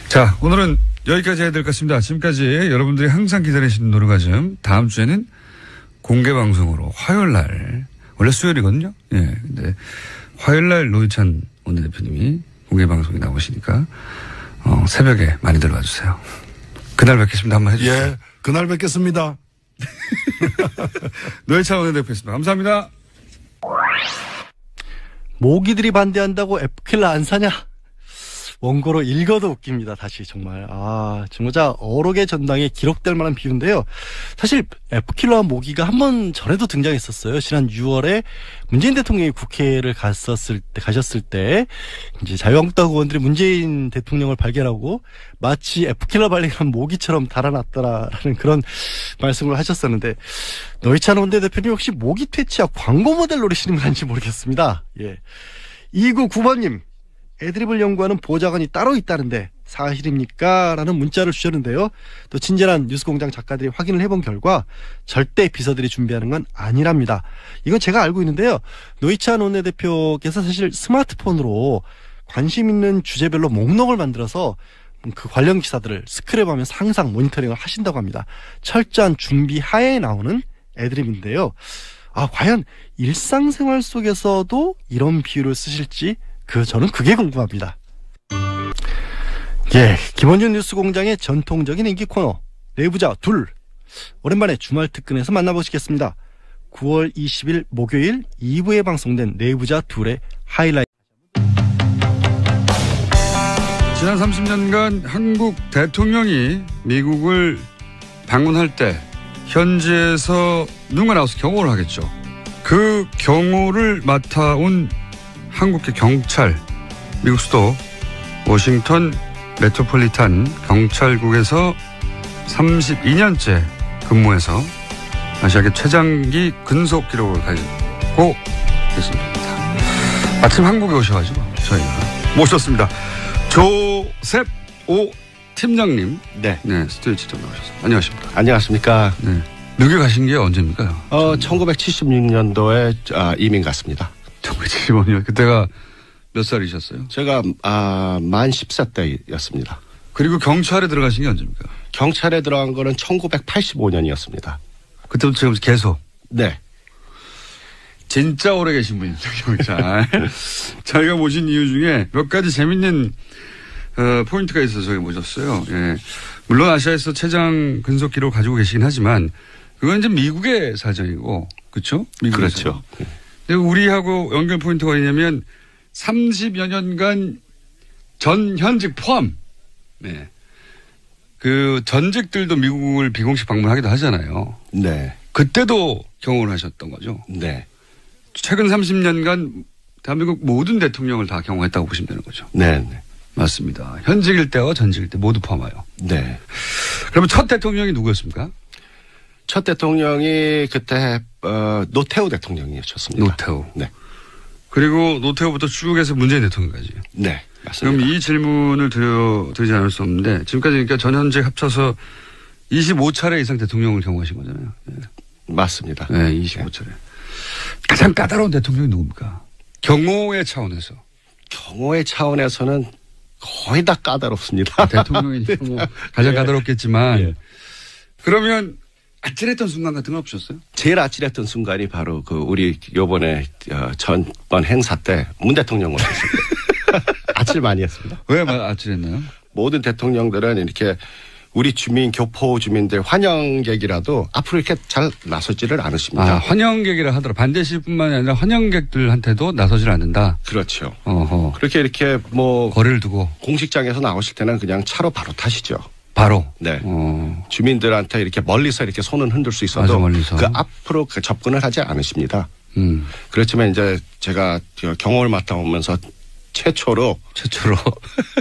자, 오늘은 여기까지 해야 될 것 같습니다. 지금까지 여러분들이 항상 기다리시는 노르가즘 다음 주에는 공개 방송으로 화요일 날 원래 수요일이거든요. 예. 근데 화요일 날 노회찬 원내대표님이 공개 방송에 나오시니까 새벽에 많이들 와주세요. 그날 뵙겠습니다. 한번 해주세요. 예. 그날 뵙겠습니다. 노회찬 원내대표였습니다. 감사합니다. 모기들이 반대한다고 에프킬러 안 사냐? 원고로 읽어도 웃깁니다. 다시 정말 진짜 어록의 전당에 기록될 만한 비유인데요. 사실 에프킬러와 모기가 한 번 전에도 등장했었어요. 지난 6월에 문재인 대통령이 국회를 가셨을 때 이제 자유한국당 의원들이 문재인 대통령을 발견하고 마치 에프킬러 발견한 모기처럼 달아났더라라는 그런 말씀을 하셨었는데 노회찬 원내대표님 혹시 모기 퇴치와 광고 모델 노리시는 건지 모르겠습니다. 예. 2999번님. 애드립을 연구하는 보좌관이 따로 있다는데 사실입니까? 라는 문자를 주셨는데요. 또 친절한 뉴스공장 작가들이 확인을 해본 결과 절대 비서들이 준비하는 건 아니랍니다. 이건 제가 알고 있는데요. 노회찬 원내대표께서 사실 스마트폰으로 관심 있는 주제별로 목록을 만들어서 그 관련 기사들을 스크랩하면서 항상 모니터링을 하신다고 합니다. 철저한 준비 하에 나오는 애드립인데요. 과연 일상생활 속에서도 이런 비유를 쓰실지 저는 그게 궁금합니다. 예, 김원준 뉴스공장의 전통적인 인기 코너 내부자 둘 오랜만에 주말 특근에서 만나보시겠습니다. 9월 20일 목요일 2부에 방송된 내부자 둘의 하이라이트. 지난 30년간 한국 대통령이 미국을 방문할 때 현지에서 누군가 나와서 경호를 하겠죠. 그 경호를 맡아온 한국의 경찰, 미국 수도 워싱턴 메트로폴리탄 경찰국에서 32년째 근무해서 아시아계 최장기 근속 기록을 가지고 있습니다. 마침 한국에 오셔가지고 저희가 모셨습니다. 조셉 오 팀장님. 네. 네, 스튜디오에 직접 나오셨습니다. 안녕하십니까. 안녕하십니까. 네. 미국에 가신 게 언제입니까? 1976년도에 이민 갔습니다. 1975년. 그때가 몇 살이셨어요? 제가 만 10세 때였습니다. 그리고 경찰에 들어가신 게 언제입니까? 경찰에 들어간 거는 1985년이었습니다. 그때부터 지금 계속? 네. 진짜 오래 계신 분이죠, 경찰. 저희가 모신 이유 중에 몇 가지 재밌는 포인트가 있어서 저희가 모셨어요. 예. 물론 아시아에서 최장 근속 기록을 가지고 계시긴 하지만 그건 이제 미국의 사정이고, 그렇죠? 그렇죠. 근데 우리하고 연결 포인트가 있냐면 30여 년간 현직 포함. 네. 그 전직들도 미국을 비공식 방문하기도 하잖아요. 네. 그때도 경호를 하셨던 거죠. 네. 최근 30년간 대한민국 모든 대통령을 다 경호했다고 보시면 되는 거죠. 네. 네. 맞습니다. 현직일 때와 전직일 때 모두 포함하여. 네. 그러면 첫 대통령이 누구였습니까? 첫 대통령이 그때 노태우 대통령이셨습니다. 노태우. 네. 그리고 노태우부터 쭉 해서 문재인 대통령까지. 네. 맞습니다. 그럼 이 질문을 드리지 않을 수 없는데 지금까지 그러니까 전현직 합쳐서 25차례 이상 대통령을 경호하신 거잖아요. 네. 맞습니다. 네, 25차례. 가장 까다로운 대통령이 누굽니까? 경호의 차원에서. 경호의 차원에서는 거의 다 까다롭습니다. 대통령이니까 뭐 가장 예. 까다롭겠지만 예. 그러면 아찔했던 순간 같은 건 없으셨어요? 제일 아찔했던 순간이 바로 우리 요번에 전번 행사 때 문 대통령 오셨을 때 아찔 많이 했습니다. 왜 아찔했나요? 모든 대통령들은 이렇게 우리 교포 주민들 환영객이라도 앞으로 이렇게 잘 나서지를 않으십니다. 환영객이라 하더라. 반대시뿐만이 아니라 환영객들한테도 나서질 않는다. 그렇죠. 어허. 그렇게 이렇게 거리를 두고 공식장에서 나오실 때는 그냥 차로 바로 타시죠. 바로. 네. 주민들한테 이렇게 멀리서 이렇게 손은 흔들 수 있어도 그 앞으로 접근을 하지 않으십니다. 그렇지만 이제 제가 경험을 맡아오면서 최초로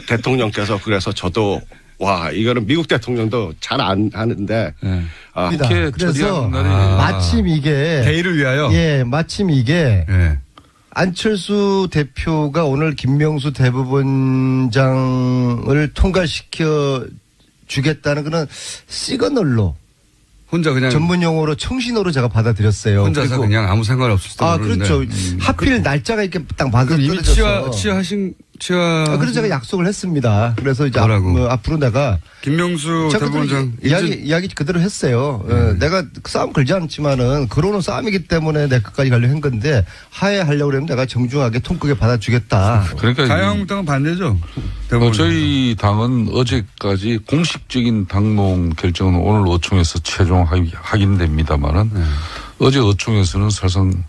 대통령께서 그래서 저도 와 이거는 미국 대통령도 잘 안 하는데 네. 그래서 마침 이게 대의를 위하여 마침 이게 안철수 대표가 오늘 김명수 대법원장을 통과시켜 주겠다는 그런 시그널로 혼자 그냥 전문 용어로 청신호로 제가 받아들였어요. 혼자서 그냥 아무 상관 없을 때 그렇죠. 하필 날짜가 이렇게 딱 맞아 떨어져서 그래서 제가 약속을 했습니다. 그래서 이제 앞으로 내가 김명수 대법원장 이야기 그대로 했어요. 내가 싸움 걸지 않지만은 그러는 싸움이기 때문에 내 끝까지 가려고 한 건데 하해하려고 그러면 내가 정중하게 통 크게 받아주겠다. 그러니까 자유한국당은 반대죠. 저희 당은 어제까지 공식적인 당론 결정은 오늘 의총에서 최종 확인됩니다만은 어제 의총에서는 사실상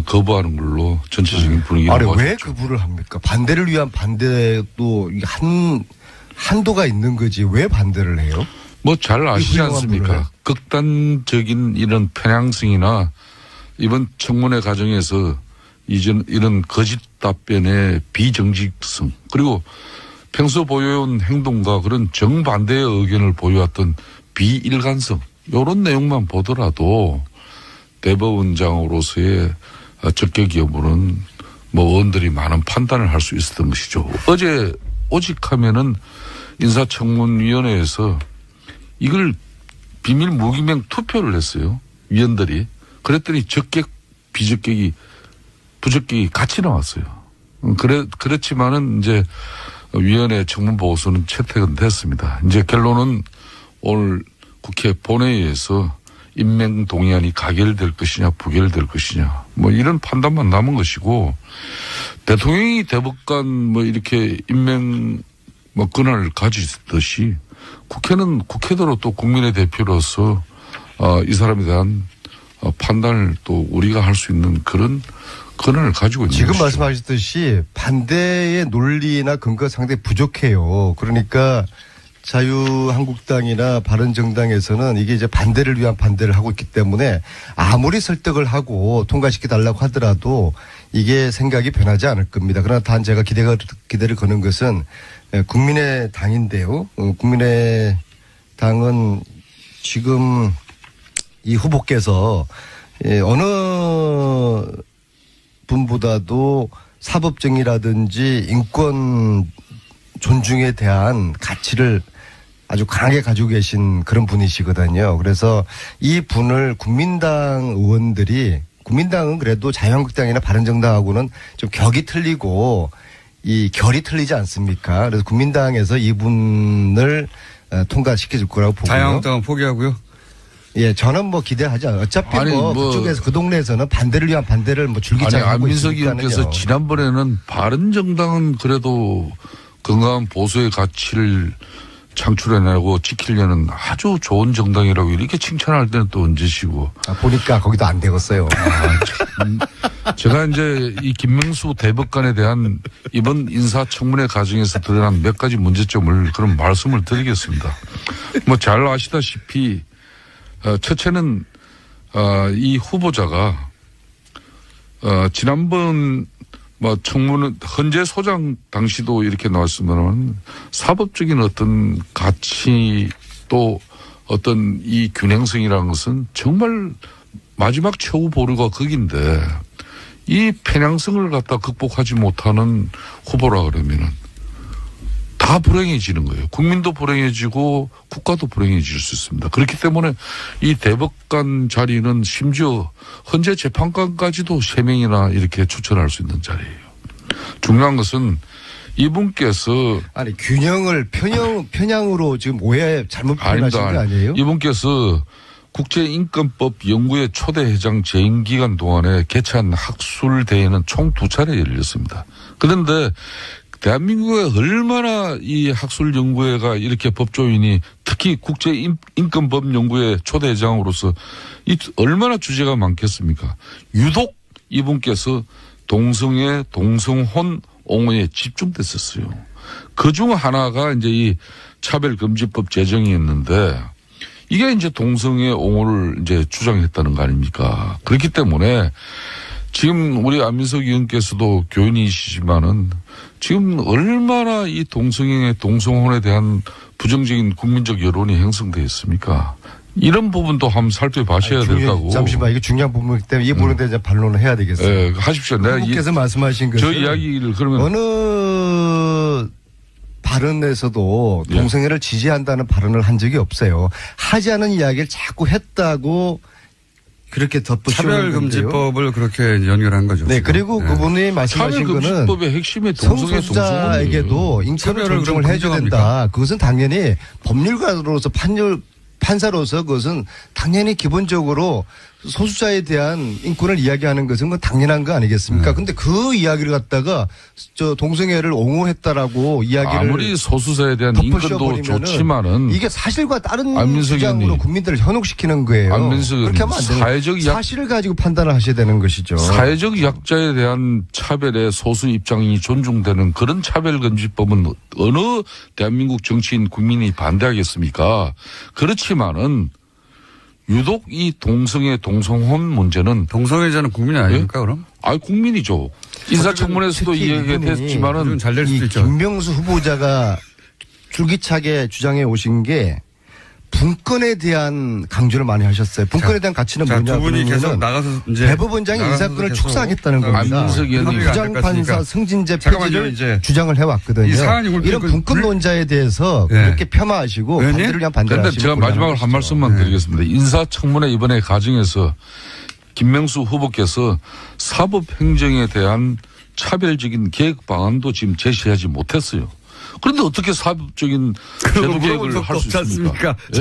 거부하는 걸로 전체적인 분위기가 아니 왜 거부를 합니까? 반대를 위한 반대도 한도가 있는 거지 왜 반대를 해요? 뭐 잘 아시지 않습니까? 극단적인 이런 편향성이나 이번 청문회 과정에서 이런 거짓 답변의 비정직성 그리고 평소 보여온 행동과 그런 정반대의 의견을 보여왔던 비일관성 이런 내용만 보더라도 대법원장으로서의 적격 여부는 뭐 의원들이 많은 판단을 할 수 있었던 것이죠. 어제 오직하면은 인사청문위원회에서 이걸 비밀 무기명 투표를 했어요. 위원들이. 그랬더니 적격, 비적격이, 부적격이 같이 나왔어요. 그렇지만은 이제 위원회 청문 보고서는 채택은 됐습니다. 이제 결론은 오늘 국회 본회의에서 임명 동의안이 가결될 것이냐 부결될 것이냐 뭐 이런 판단만 남은 것이고 대통령이 대법관 뭐 이렇게 임명 뭐 권한을 가지듯이 국회는 국회대로 또 국민의 대표로서 이 사람에 대한 판단을 또 우리가 할 수 있는 그런 권한을 가지고 있는 지금 것이죠. 말씀하셨듯이 반대의 논리나 근거가 상당히 부족해요. 그러니까 자유한국당이나 바른정당에서는 이게 이제 반대를 위한 반대를 하고 있기 때문에 아무리 설득을 하고 통과시켜달라고 하더라도 이게 생각이 변하지 않을 겁니다. 그러나 단 제가 기대를 거는 것은 국민의당인데요. 국민의당은 지금 이 후보께서 어느 분보다도 사법정의라든지 인권 존중에 대한 가치를 아주 강하게 가지고 계신 그런 분이시거든요. 그래서 이 분을 국민당 의원들이 국민당은 그래도 자유한국당이나 바른정당하고는 좀 격이 틀리고 이 결이 틀리지 않습니까? 그래서 국민당에서 이분을 통과시켜줄 거라고 보고요. 자유한국당은 포기하고요? 예, 저는 뭐 기대하지 않아요. 어차피 그쪽에서 그 동네에서는 반대를 위한 반대를 뭐 줄기차게 하고 있으니까요. 안민석 의원께서 지난번에는 바른정당은 그래도 건강한 보수의 가치를 창출해내고 지키려는 아주 좋은 정당이라고 이렇게 칭찬할 때는 또 언제시고. 보니까 거기도 안 되겠어요. 제가 이제 이 김명수 대법관에 대한 이번 인사청문회 과정에서 드러난 몇 가지 문제점을 그런 말씀을 드리겠습니다. 뭐 잘 아시다시피 첫째는 이 후보자가 지난번 뭐 청문은 헌재 소장 당시도 이렇게 나왔으면 사법적인 어떤 가치 또 어떤 이 균형성이라는 것은 정말 마지막 최후 보루가 거긴데 이 편향성을 갖다 극복하지 못하는 후보라 그러면은 다 불행해지는 거예요. 국민도 불행해지고 국가도 불행해질 수 있습니다. 그렇기 때문에 이 대법관 자리는 심지어 헌재 재판관까지도 3명이나 이렇게 추천할 수 있는 자리예요. 중요한 것은 이분께서 아니 균형을 편향으로 지금 오해 잘못 표현하신 거 아니에요? 이분께서 국제인권법 연구회 초대 회장 재임 기간 동안에 개최한 학술 대회는 총 2차례 열렸습니다. 그런데 대한민국에 얼마나 이 학술 연구회가 이렇게 법조인이 특히 국제인권법 연구회 초대 회장으로서 이 얼마나 주제가 많겠습니까? 유독 이분께서 동성애, 동성혼 옹호에 집중됐었어요. 그 중 하나가 이제 이 차별금지법 제정이었는데 이게 이제 동성애 옹호를 이제 주장했다는 거 아닙니까? 그렇기 때문에 지금 우리 안민석 의원께서도 교인이시지만은 지금 얼마나 이 동성혼에 대한 부정적인 국민적 여론이 형성되어 있습니까? 이런 부분도 한번 살펴봐셔야 된다고. 잠시만, 이게 중요한 부분이기 때문에 이 부분에 대해서 반론을 해야 되겠어요. 네, 하십시오. 내가 후보께서 말씀하신 것은 저 이야기를 그러면 어느 발언에서도 동성애를 지지한다는 발언을 한 적이 없어요. 하지 않은 이야기를 자꾸 했다고 그렇게 덧붙이는 건데요. 차별금지법을 그렇게 연결한 거죠. 네, 지금. 그리고 네. 그분이 말씀하신 거는 차별금지법의 핵심이 동성애 성소수자에게도 인권을 존중을 해줘야 된다. 그것은 당연히 법률가로서 판사로서 그것은 당연히 기본적으로 소수자에 대한 인권을 이야기하는 것은 뭐 당연한 거 아니겠습니까? 근데 그 이야기를 갖다가 저 동성애를 옹호했다라고 이야기를 아무리 소수자에 대한 인권도 좋지만은 이게 사실과 다른 안민석 주장으로 의원님. 국민들을 현혹시키는 거예요. 안민석 그렇게 하면 안 돼요. 사실을 가지고 판단을 하셔야 되는 것이죠. 사회적 약자에 대한 차별의 소수 입장이 존중되는 그런 차별금지법은 어느 대한민국 정치인 국민이 반대하겠습니까? 그렇지만은 유독 이 동성혼 문제는 동성애자는 국민이 아닙니까 그럼? 국민이죠. 인사청문회에서도 이야기했지만은 잘 될 수도 있죠. 김명수 후보자가 줄기차게 주장해 오신 게 분권에 대한 강조를 많이 하셨어요. 분권에 대한 가치는 뭐냐? 두 분이 계속 나가서 이제 대법원장이 인사권을 축소하겠다는 겁니다. 안민석 의원님. 부장판사 승진제 폐지를 주장을 해왔거든요. 이런 분권론자에 대해서 그렇게 폄하하시고 반대를 위한 반대를 하시고. 그런데 제가 마지막으로 한 말씀만 드리겠습니다. 인사청문회 이번에 과정에서 김명수 후보께서 사법행정에 대한 차별적인 계획 방안도 지금 제시하지 못했어요. 그런데 어떻게 사법적인 제도 계획을 할 수 있습니까? 예?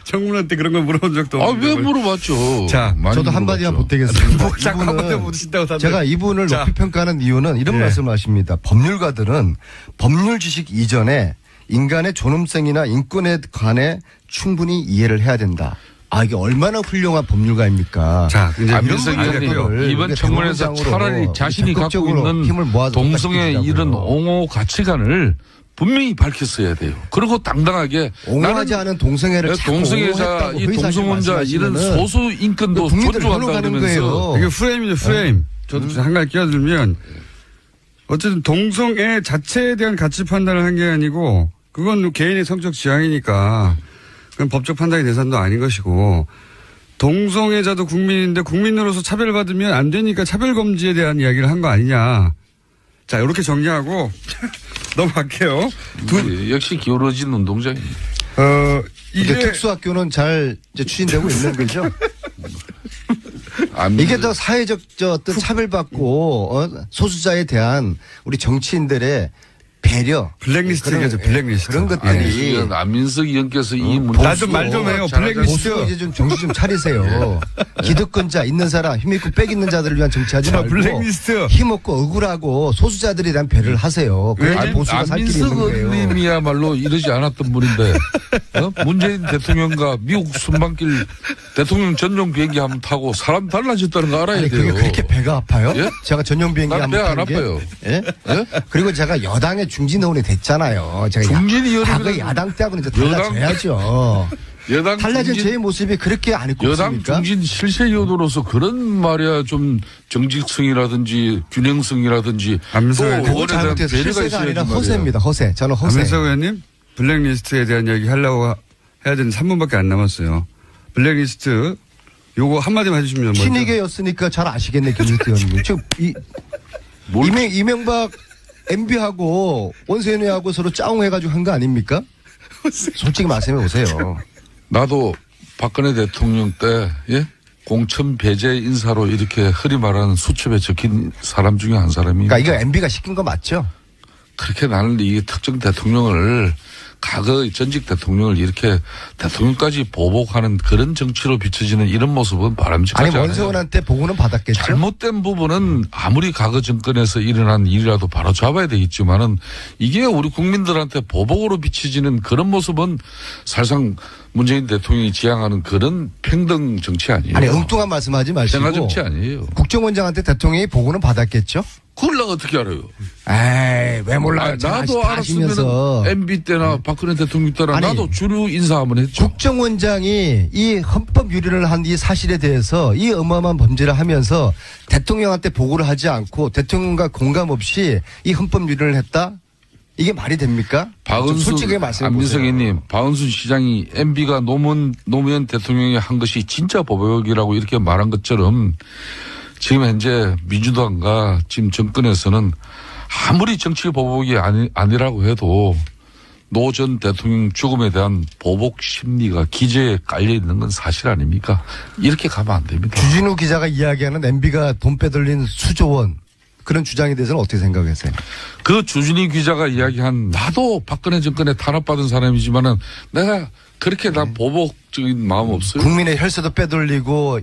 청문회 때 그런 걸 물어본 적도 없는데. 왜 물어봤죠? 자, 저도 한마디만 보태겠습니다. 제가 이 이분을 높이 평가하는 이유는 이런 말씀을 하십니다. 법률가들은 법률 지식 이전에 인간의 존엄성이나 인권에 관해 충분히 이해를 해야 된다. 이게 얼마나 훌륭한 법률가입니까? 자, 이제 안민석 의원님 이번 청문회에서 차라리 자신이 갖고 있는 동성애 이런 옹호 가치관을 분명히 밝혔어야 돼요. 그리고 당당하게 옹호하지 않은 동성애를 동성애자, 이 동성혼자 이런 소수 인권도 존중한다는 거예요. 이게 프레임이죠, 프레임. 저도 한 가지 끼어들면 어쨌든 동성애 자체에 대한 가치 판단을 한 게 아니고 그건 개인의 성적 지향이니까 그건 법적 판단의 대상도 아닌 것이고 동성애자도 국민인데 국민으로서 차별받으면 안 되니까 차별금지에 대한 이야기를 한 거 아니냐. 자, 이렇게 정리하고 넘어갈게요. 역시 기울어진 운동장입니다. 이게 특수학교는 잘 이제 추진되고 있는 거죠. 이게 더 사회적 어떤 차별받고 소수자에 대한 우리 정치인들의 배려, 블랙리스트죠, 블랙리스트. 그런 것들이 안민석 의원께서 이 문제 나도 말 좀 해요. 블랙리스트 이제 좀 정신 좀 차리세요. 기득권자 있는 사람, 힘 있고 빽 있는 자들을 위한 정치하지 말고 블랙리스트. 힘 없고 억울하고 소수자들에 대한 배려를 하세요. 그래야 보수가 살 길이 있는 거예요. 안민석 의원님이야말로 이러지 않았던 분인데 문재인 대통령과 미국 순방길 대통령 전용 비행기 한번 타고 사람 달라졌다는 거 알아야 돼요. 그게 그렇게 배가 아파요? 예? 제가 전용 비행기 한번 배가 안 아파요. 예? 그리고 제가 여당의 중진 의원이 됐잖아요. 제가 중진 의원이 야당 때하고는 이제 달라져야죠. 여당 달라진 제 모습이 그렇게 안 있고 여당 중진 실세 의원으로서 그런 말이야 좀 정직성이라든지 균형성이라든지 또 의원에 대한 배려가 있어야 아니라 허세입니다. 허세. 저는 허세. 안민석 의원님 블랙리스트에 대한 이야기 하려고 해야 되는 3분밖에 안 남았어요. 블랙리스트 요거 한마디만 해주시면 친이계였으니까 잘 아시겠네 김일태 의원님. 지금 이명박 MB하고 원세훈이하고 서로 짜웅해가지고 한 거 아닙니까? 솔직히 말씀해 보세요. 나도 박근혜 대통령 때 공천 배제 인사로 이렇게 흔히 말하는 수첩에 적힌 사람 중에 한 사람입니다. 그러니까 이거 MB가 시킨 거 맞죠? 그렇게 나는 이 특정 대통령을 과거 전직 대통령을 이렇게 대통령까지 보복하는 그런 정치로 비춰지는 이런 모습은 바람직하지 않아요. 아니 원세훈한테 보고는 받았겠죠. 잘못된 부분은 아무리 과거 정권에서 일어난 일이라도 바로 잡아야 되겠지만은 이게 우리 국민들한테 보복으로 비춰지는 그런 모습은 사실상 문재인 대통령이 지향하는 그런 평등 정치 아니에요. 아니 엉뚱한 말씀하지 마시고. 평화 정치 아니에요. 국정원장한테 대통령이 보고는 받았겠죠? 그걸 내가 어떻게 알아요? 에이 왜 몰라요. 나도 알았으면 MB 때나 박근혜 대통령 때나 아니, 나도 주류 인사 한번 했죠. 국정원장이 이 헌법 유린을 한 이 사실에 대해서 이 어마어마한 범죄를 하면서 대통령한테 보고를 하지 않고 대통령과 공감 없이 이 헌법 유린을 했다? 이게 말이 됩니까? 솔직하게 말씀해 보세요. 안민석님, 박은순 시장이 MB가 노무현 대통령이 한 것이 진짜 보복이라고 이렇게 말한 것처럼 지금 현재 민주당과 지금 정권에서는 아무리 정치 보복이 아니라고 해도 노 전 대통령 죽음에 대한 보복 심리가 기저에 깔려 있는 건 사실 아닙니까? 이렇게 가면 안 됩니다. 주진우 기자가 이야기하는 MB가 돈 빼돌린 수조 원 그런 주장에 대해서는 어떻게 생각하세요? 그 주진우 기자가 이야기한 나도 박근혜 정권에 탄압받은 사람이지만은 내가 그렇게 다 보복적인 마음 없어요. 국민의 혈세도 빼돌리고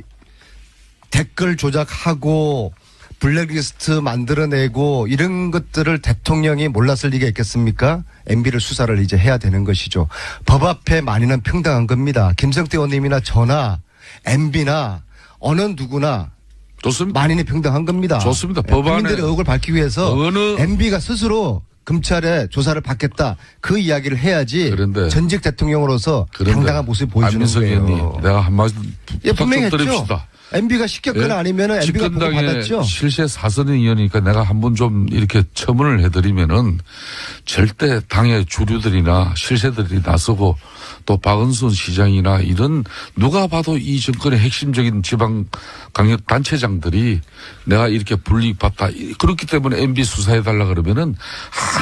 댓글 조작하고 블랙리스트 만들어내고 이런 것들을 대통령이 몰랐을 리가 있겠습니까? MB를 수사를 이제 해야 되는 것이죠. 법 앞에 만인은 평등한 겁니다. 김성태 의원님이나 저나 MB나 어느 누구나 좋습니다. 만인이 평등한 겁니다. 좋습니다. 법안에 국민들의 의혹을 밝히기 위해서 MB가 스스로 검찰에 조사를 받겠다 그 이야기를 해야지. 그런데 전직 대통령으로서 당당한 모습을 보여주는 거예요. 의원님, 내가 한마디 부탁 좀 분명히 드립시다. MB가 시켰거나 아니면은 MB가 보고 받았죠. 실세 사선의원이니까 내가 한번 좀 이렇게 첨언을 해드리면은 절대 당의 주류들이나 실세들이 나서고 또 박은순 시장이나 이런 누가 봐도 이 정권의 핵심적인 지방 강력 단체장들이 내가 이렇게 불이익받다 그렇기 때문에 MB 수사해달라 그러면은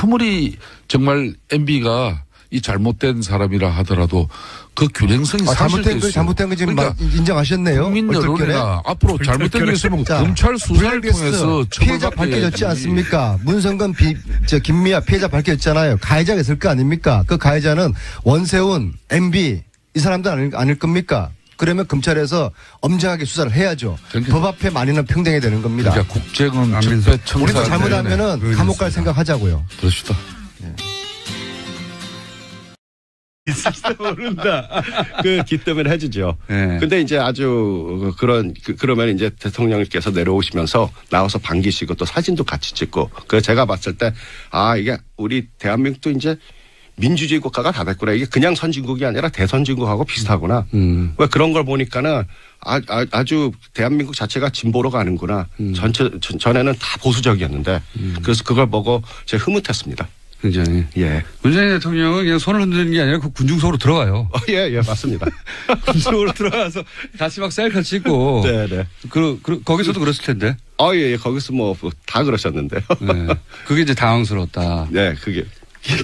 아무리 정말 MB가 이 잘못된 사람이라 하더라도 그 균형성이 잘못된 거 지금 그러니까 인정하셨네요. 국민 여론이나 앞으로 잘못된 게 있으면 검찰 수사를 통해서 피해자 밝혀졌지 않습니까? 문성근 김미아 피해자 밝혀졌잖아요. 가해자가 있을 거 아닙니까? 그 가해자는 원세훈, MB 이 사람들 아닐 겁니까? 그러면 검찰에서 엄정하게 수사를 해야죠. 법 앞에 만인은 평등해야 되는 겁니다. 그러니까 국정은 적폐 청산. 우리도 잘못하면은 감옥 갈 생각하자고요. 그렇습니다. 모른다. 그 기뜸을 해주죠. 네. 근데 이제 아주 그러면 이제 대통령께서 내려오시면서 나와서 반기시고 또 사진도 같이 찍고 그 제가 봤을 때 이게 우리 대한민국도 이제 민주주의 국가가 다 됐구나. 이게 그냥 선진국이 아니라 대선진국하고 비슷하구나. 왜 그런 걸 보니까는 아주 대한민국 자체가 진보로 가는구나. 전에는 다 보수적이었는데 그래서 그걸 보고 제가 흐뭇했습니다. 굉장히. 예. 문재인 대통령은 그냥 손을 흔드는 게 아니라 그 군중석으로 들어가요. 예, 맞습니다. 군중석으로 들어가서 같이 막 셀카 찍고. 네네. 거기서도 그랬을 텐데. 예. 거기서 뭐 다 그러셨는데요. 네. 그게 이제 당황스러웠다. 네, 그게.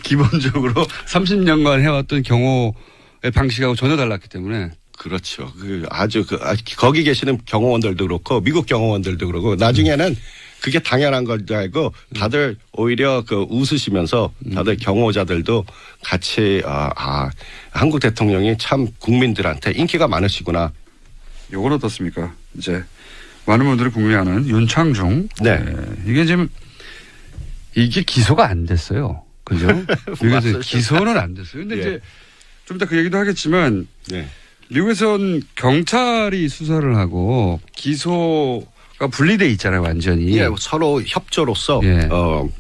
기본적으로 30년간 해왔던 경호의 방식하고 전혀 달랐기 때문에. 그렇죠. 거기 계시는 경호원들도 그렇고 미국 경호원들도 그렇고 나중에는 그게 당연한 걸 알고 다들 오히려 웃으시면서 다들 경호자들도 같이 한국 대통령이 참 국민들한테 인기가 많으시구나. 요건 어떻습니까? 이제 많은 분들이 궁금해하는 윤창중. 네. 이게 지금 이게 기소가 안 됐어요. 그죠? 미국에서 기소는 안 됐어요. 근데 이제 좀 이따 그 얘기도 하겠지만 미국에선 경찰이 수사를 하고 기소가 분리돼 있잖아요, 완전히. 예, 서로 협조로서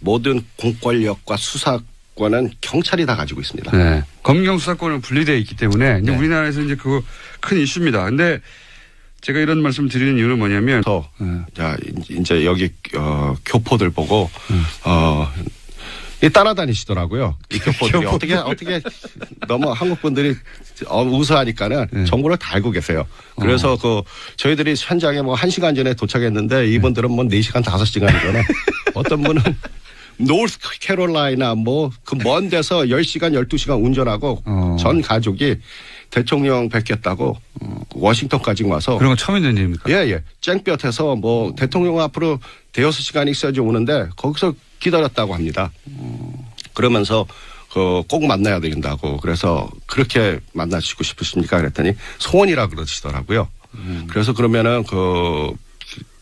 모든 공권력과 수사권은 경찰이 다 가지고 있습니다. 네. 검경 수사권은 분리돼 있기 때문에 이제 우리나라에서 이제 그거 큰 이슈입니다. 근데 제가 이런 말씀을 드리는 이유는 뭐냐면 자, 이제 여기 교포들 보고 따라다니시더라고요. 이 교포들이 어떻게 너무 한국 분들이 우수하니까는 정보를 다 알고 계세요. 그래서 저희들이 현장에 뭐 1시간 전에 도착했는데 이분들은 뭐 4시간 5시간 전에 어떤 분은 노스 캐롤라이나 그 먼 데서 10시간 12시간 운전하고 전 가족이 대통령 뵙겠다고 워싱턴까지 와서. 그런 거 처음 있는 일입니까? 예. 쨍볕에서 대통령 앞으로 대여섯 시간이 있어야지 오는데 거기서 기다렸다고 합니다. 그러면서 꼭 만나야 된다고. 그래서 그렇게 만나시고 싶으십니까? 그랬더니 소원이라 그러시더라고요. 그래서 그러면은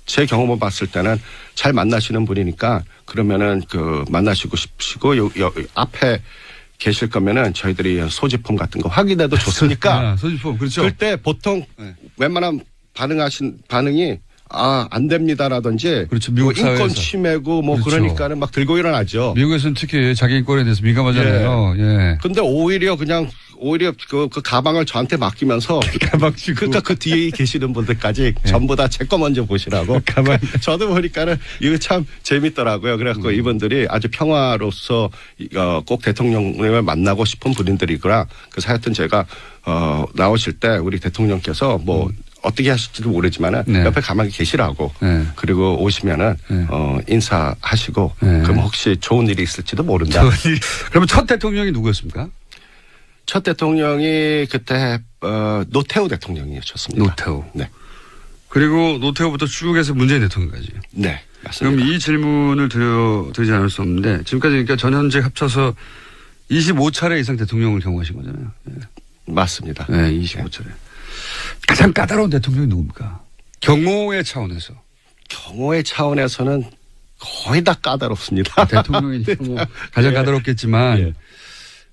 제 경험을 봤을 때는 잘 만나시는 분이니까 그러면은 만나시고 싶으시고 앞에 계실 거면은 저희들이 소지품 같은 거 확인해도 좋으니까. 소지품 그렇죠. 그때 보통 웬만한 반응이 안 됩니다라든지. 그렇죠. 미국 인권 사회에서. 침해고 뭐 그렇죠. 그러니까는 막 들고 일어나죠. 미국에서는 특히 자기 인권에 대해서 민감하잖아요. 예. 근데 오히려 그 가방을 저한테 맡기면서 그러니까 그 뒤에 계시는 분들까지 전부 다 제 거 먼저 보시라고. 저도 보니까는 이거 참 재밌더라고요. 그래갖고 이분들이 아주 평화로서 꼭 대통령을 만나고 싶은 분들이구나. 그래서 하여튼 제가 나오실 때 우리 대통령께서 뭐 어떻게 하실지도 모르지만은 옆에 가만히 계시라고. 그리고 오시면은 인사하시고 그럼 혹시 좋은 일이 있을지도 모른다. 그러면 첫 대통령이 누구였습니까? 첫 대통령이 그때 노태우 대통령이셨습니다. 노태우. 네. 그리고 노태우부터 쭉 해서 문재인 대통령까지. 네, 맞습니다. 그럼 이 질문을 드리지 않을 수 없는데 지금까지 그러니까 전현직 합쳐서 25차례 이상 대통령을 경험하신 거잖아요. 네. 맞습니다. 네, 25차례. 가장 까다로운 대통령이 누굽니까? 경호의 차원에서. 경호의 차원에서는 거의 다 까다롭습니다. 대통령이 뭐 가장 까다롭겠지만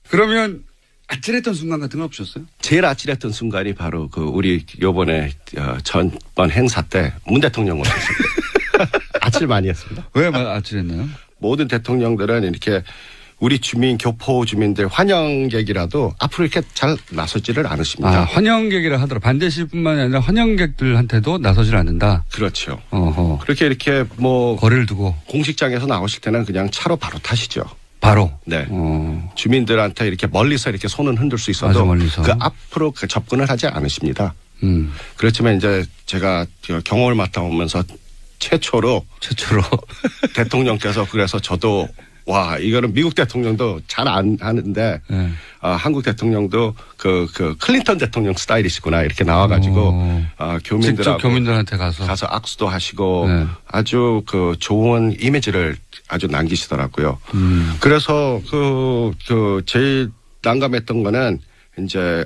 그러면 아찔했던 순간 같은 건 없으셨어요? 제일 아찔했던 순간이 바로 우리 요번에 전번 행사 때 문 대통령 오셨을 때 아찔 많이 했습니다. 왜 아찔했나요? 모든 대통령들은 이렇게 우리 주민, 교포 주민들 환영객이라도 앞으로 이렇게 잘 나서지를 않으십니다. 환영객이라 하더라. 반대실뿐만 아니라 환영객들한테도 나서질 않는다. 그렇죠. 어허. 그렇게 이렇게 뭐 거리를 두고 공식장에서 나오실 때는 그냥 차로 바로 타시죠. 바로. 네. 주민들한테 이렇게 멀리서 이렇게 손은 흔들 수 있어도 멀리서. 그 앞으로 접근을 하지 않으십니다. 그렇지만 이제 제가 경호를 맡아오면서 최초로 대통령께서 그래서 저도 와 이거는 미국 대통령도 잘 안 하는데 한국 대통령도 그 클린턴 대통령 스타일이시구나 이렇게 나와가지고 직접 교민들한테 가서 악수도 하시고 아주 좋은 이미지를 아주 남기시더라고요. 그래서 제일 난감했던 거는 이제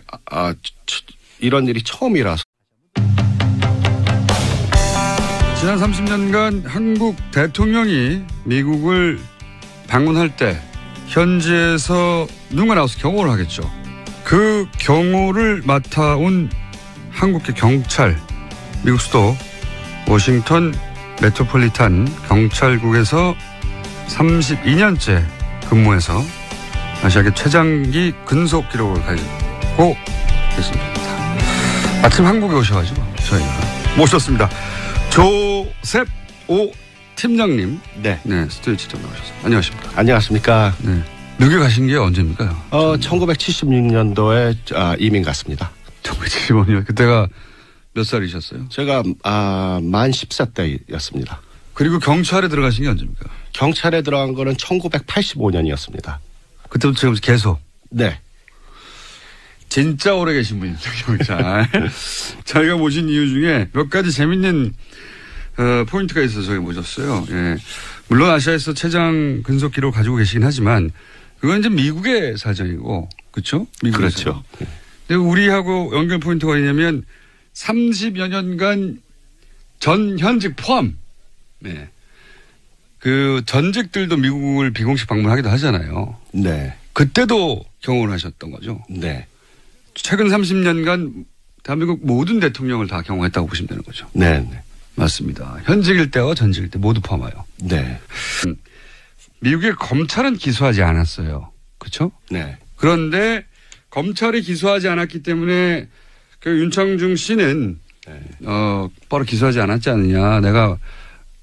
이런 일이 처음이라서. 지난 30년간 한국 대통령이 미국을 방문할 때 현지에서 누군가 나와서 경호를 하겠죠. 그 경호를 맡아온 한국의 경찰, 미국 수도 워싱턴 메트로폴리탄 경찰국에서 32년째 근무해서 아시아계 최장기 근속 기록을 가지고 계십니다. 마침 한국에 오셔가지고 저희가 모셨습니다. 조셉 오 팀장님. 네. 스튜디오 직접 나오셨습니다. 안녕하십니까. 안녕하십니까. 네. 미국에 가신 게 언제입니까? 1976년도에 이민 갔습니다. 1975년. 그때가 몇 살이셨어요? 제가 만 10세 때였습니다. 그리고 경찰에 들어가신 게 언제입니까? 경찰에 들어간 거는 1985년이었습니다. 그때부터 지금 계속? 네. 진짜 오래 계신 분이죠, 경찰. 저희가 모신 이유 중에 몇 가지 재밌는 포인트가 있어서 저희 모셨어요. 예. 물론 아시아에서 최장 근속 기록을 가지고 계시긴 하지만 그건 이제 미국의 사정이고, 그렇죠? 그렇죠. 근데 우리하고 연결 포인트가 있냐면 30여 년간 전현직 포함, 그 전직들도 미국을 비공식 방문하기도 하잖아요. 네. 그때도 경험을 하셨던 거죠. 네. 최근 30년간 대한민국 모든 대통령을 다 경험했다고 보시면 되는 거죠. 네. 맞습니다. 현직일 때와 전직일 때 모두 포함하여. 네. 미국의 검찰은 기소하지 않았어요. 그렇죠? 네. 그런데 검찰이 기소하지 않았기 때문에 그 윤창중 씨는 바로 기소하지 않았지 않느냐. 내가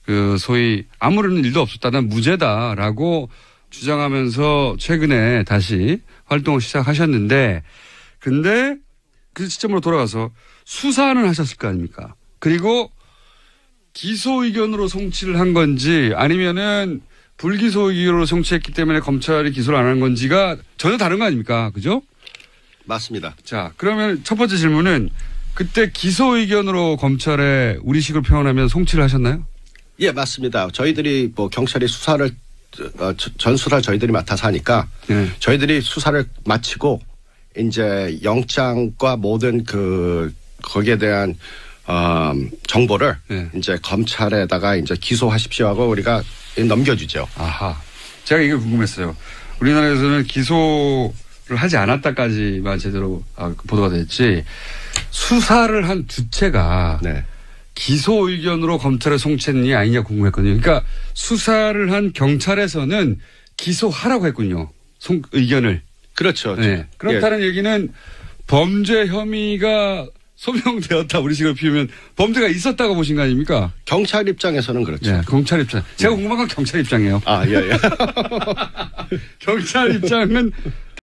그 소위 아무런 일도 없었다. 난 무죄다라고 주장하면서 최근에 다시 활동을 시작하셨는데 근데 그 시점으로 돌아가서 수사는 하셨을 거 아닙니까? 그리고 기소 의견으로 송치를 한 건지 아니면은 불기소 의견으로 송치했기 때문에 검찰이 기소를 안 한 건지가 전혀 다른 거 아닙니까? 그죠? 맞습니다. 자, 그러면 첫 번째 질문은 그때 기소 의견으로 검찰에 우리식으로 표현하면 송치를 하셨나요? 예, 맞습니다. 저희들이 뭐 경찰이 수사를 전수사를 저희들이 맡아서 하니까 저희들이 수사를 마치고 이제 영장과 모든 거기에 대한 정보를 이제 검찰에다가 이제 기소하십시오 하고 우리가 넘겨주죠. 아하. 제가 이게 궁금했어요. 우리나라에서는 기소를 하지 않았다까지만 제대로 보도가 됐지 수사를 한 주체가 네. 기소 의견으로 검찰에 송치했느냐 아니냐 궁금했거든요. 그러니까 수사를 한 경찰에서는 기소하라고 했군요. 의견을. 그렇죠. 네. 그렇다는 얘기는 범죄 혐의가 소명되었다. 우리 식으로 피우면 범죄가 있었다고 보신 거 아닙니까? 경찰 입장에서는 그렇죠. 네, 경찰 입장. 제가 궁금한 건 경찰 입장이에요. 아, 예, 예. 경찰 입장은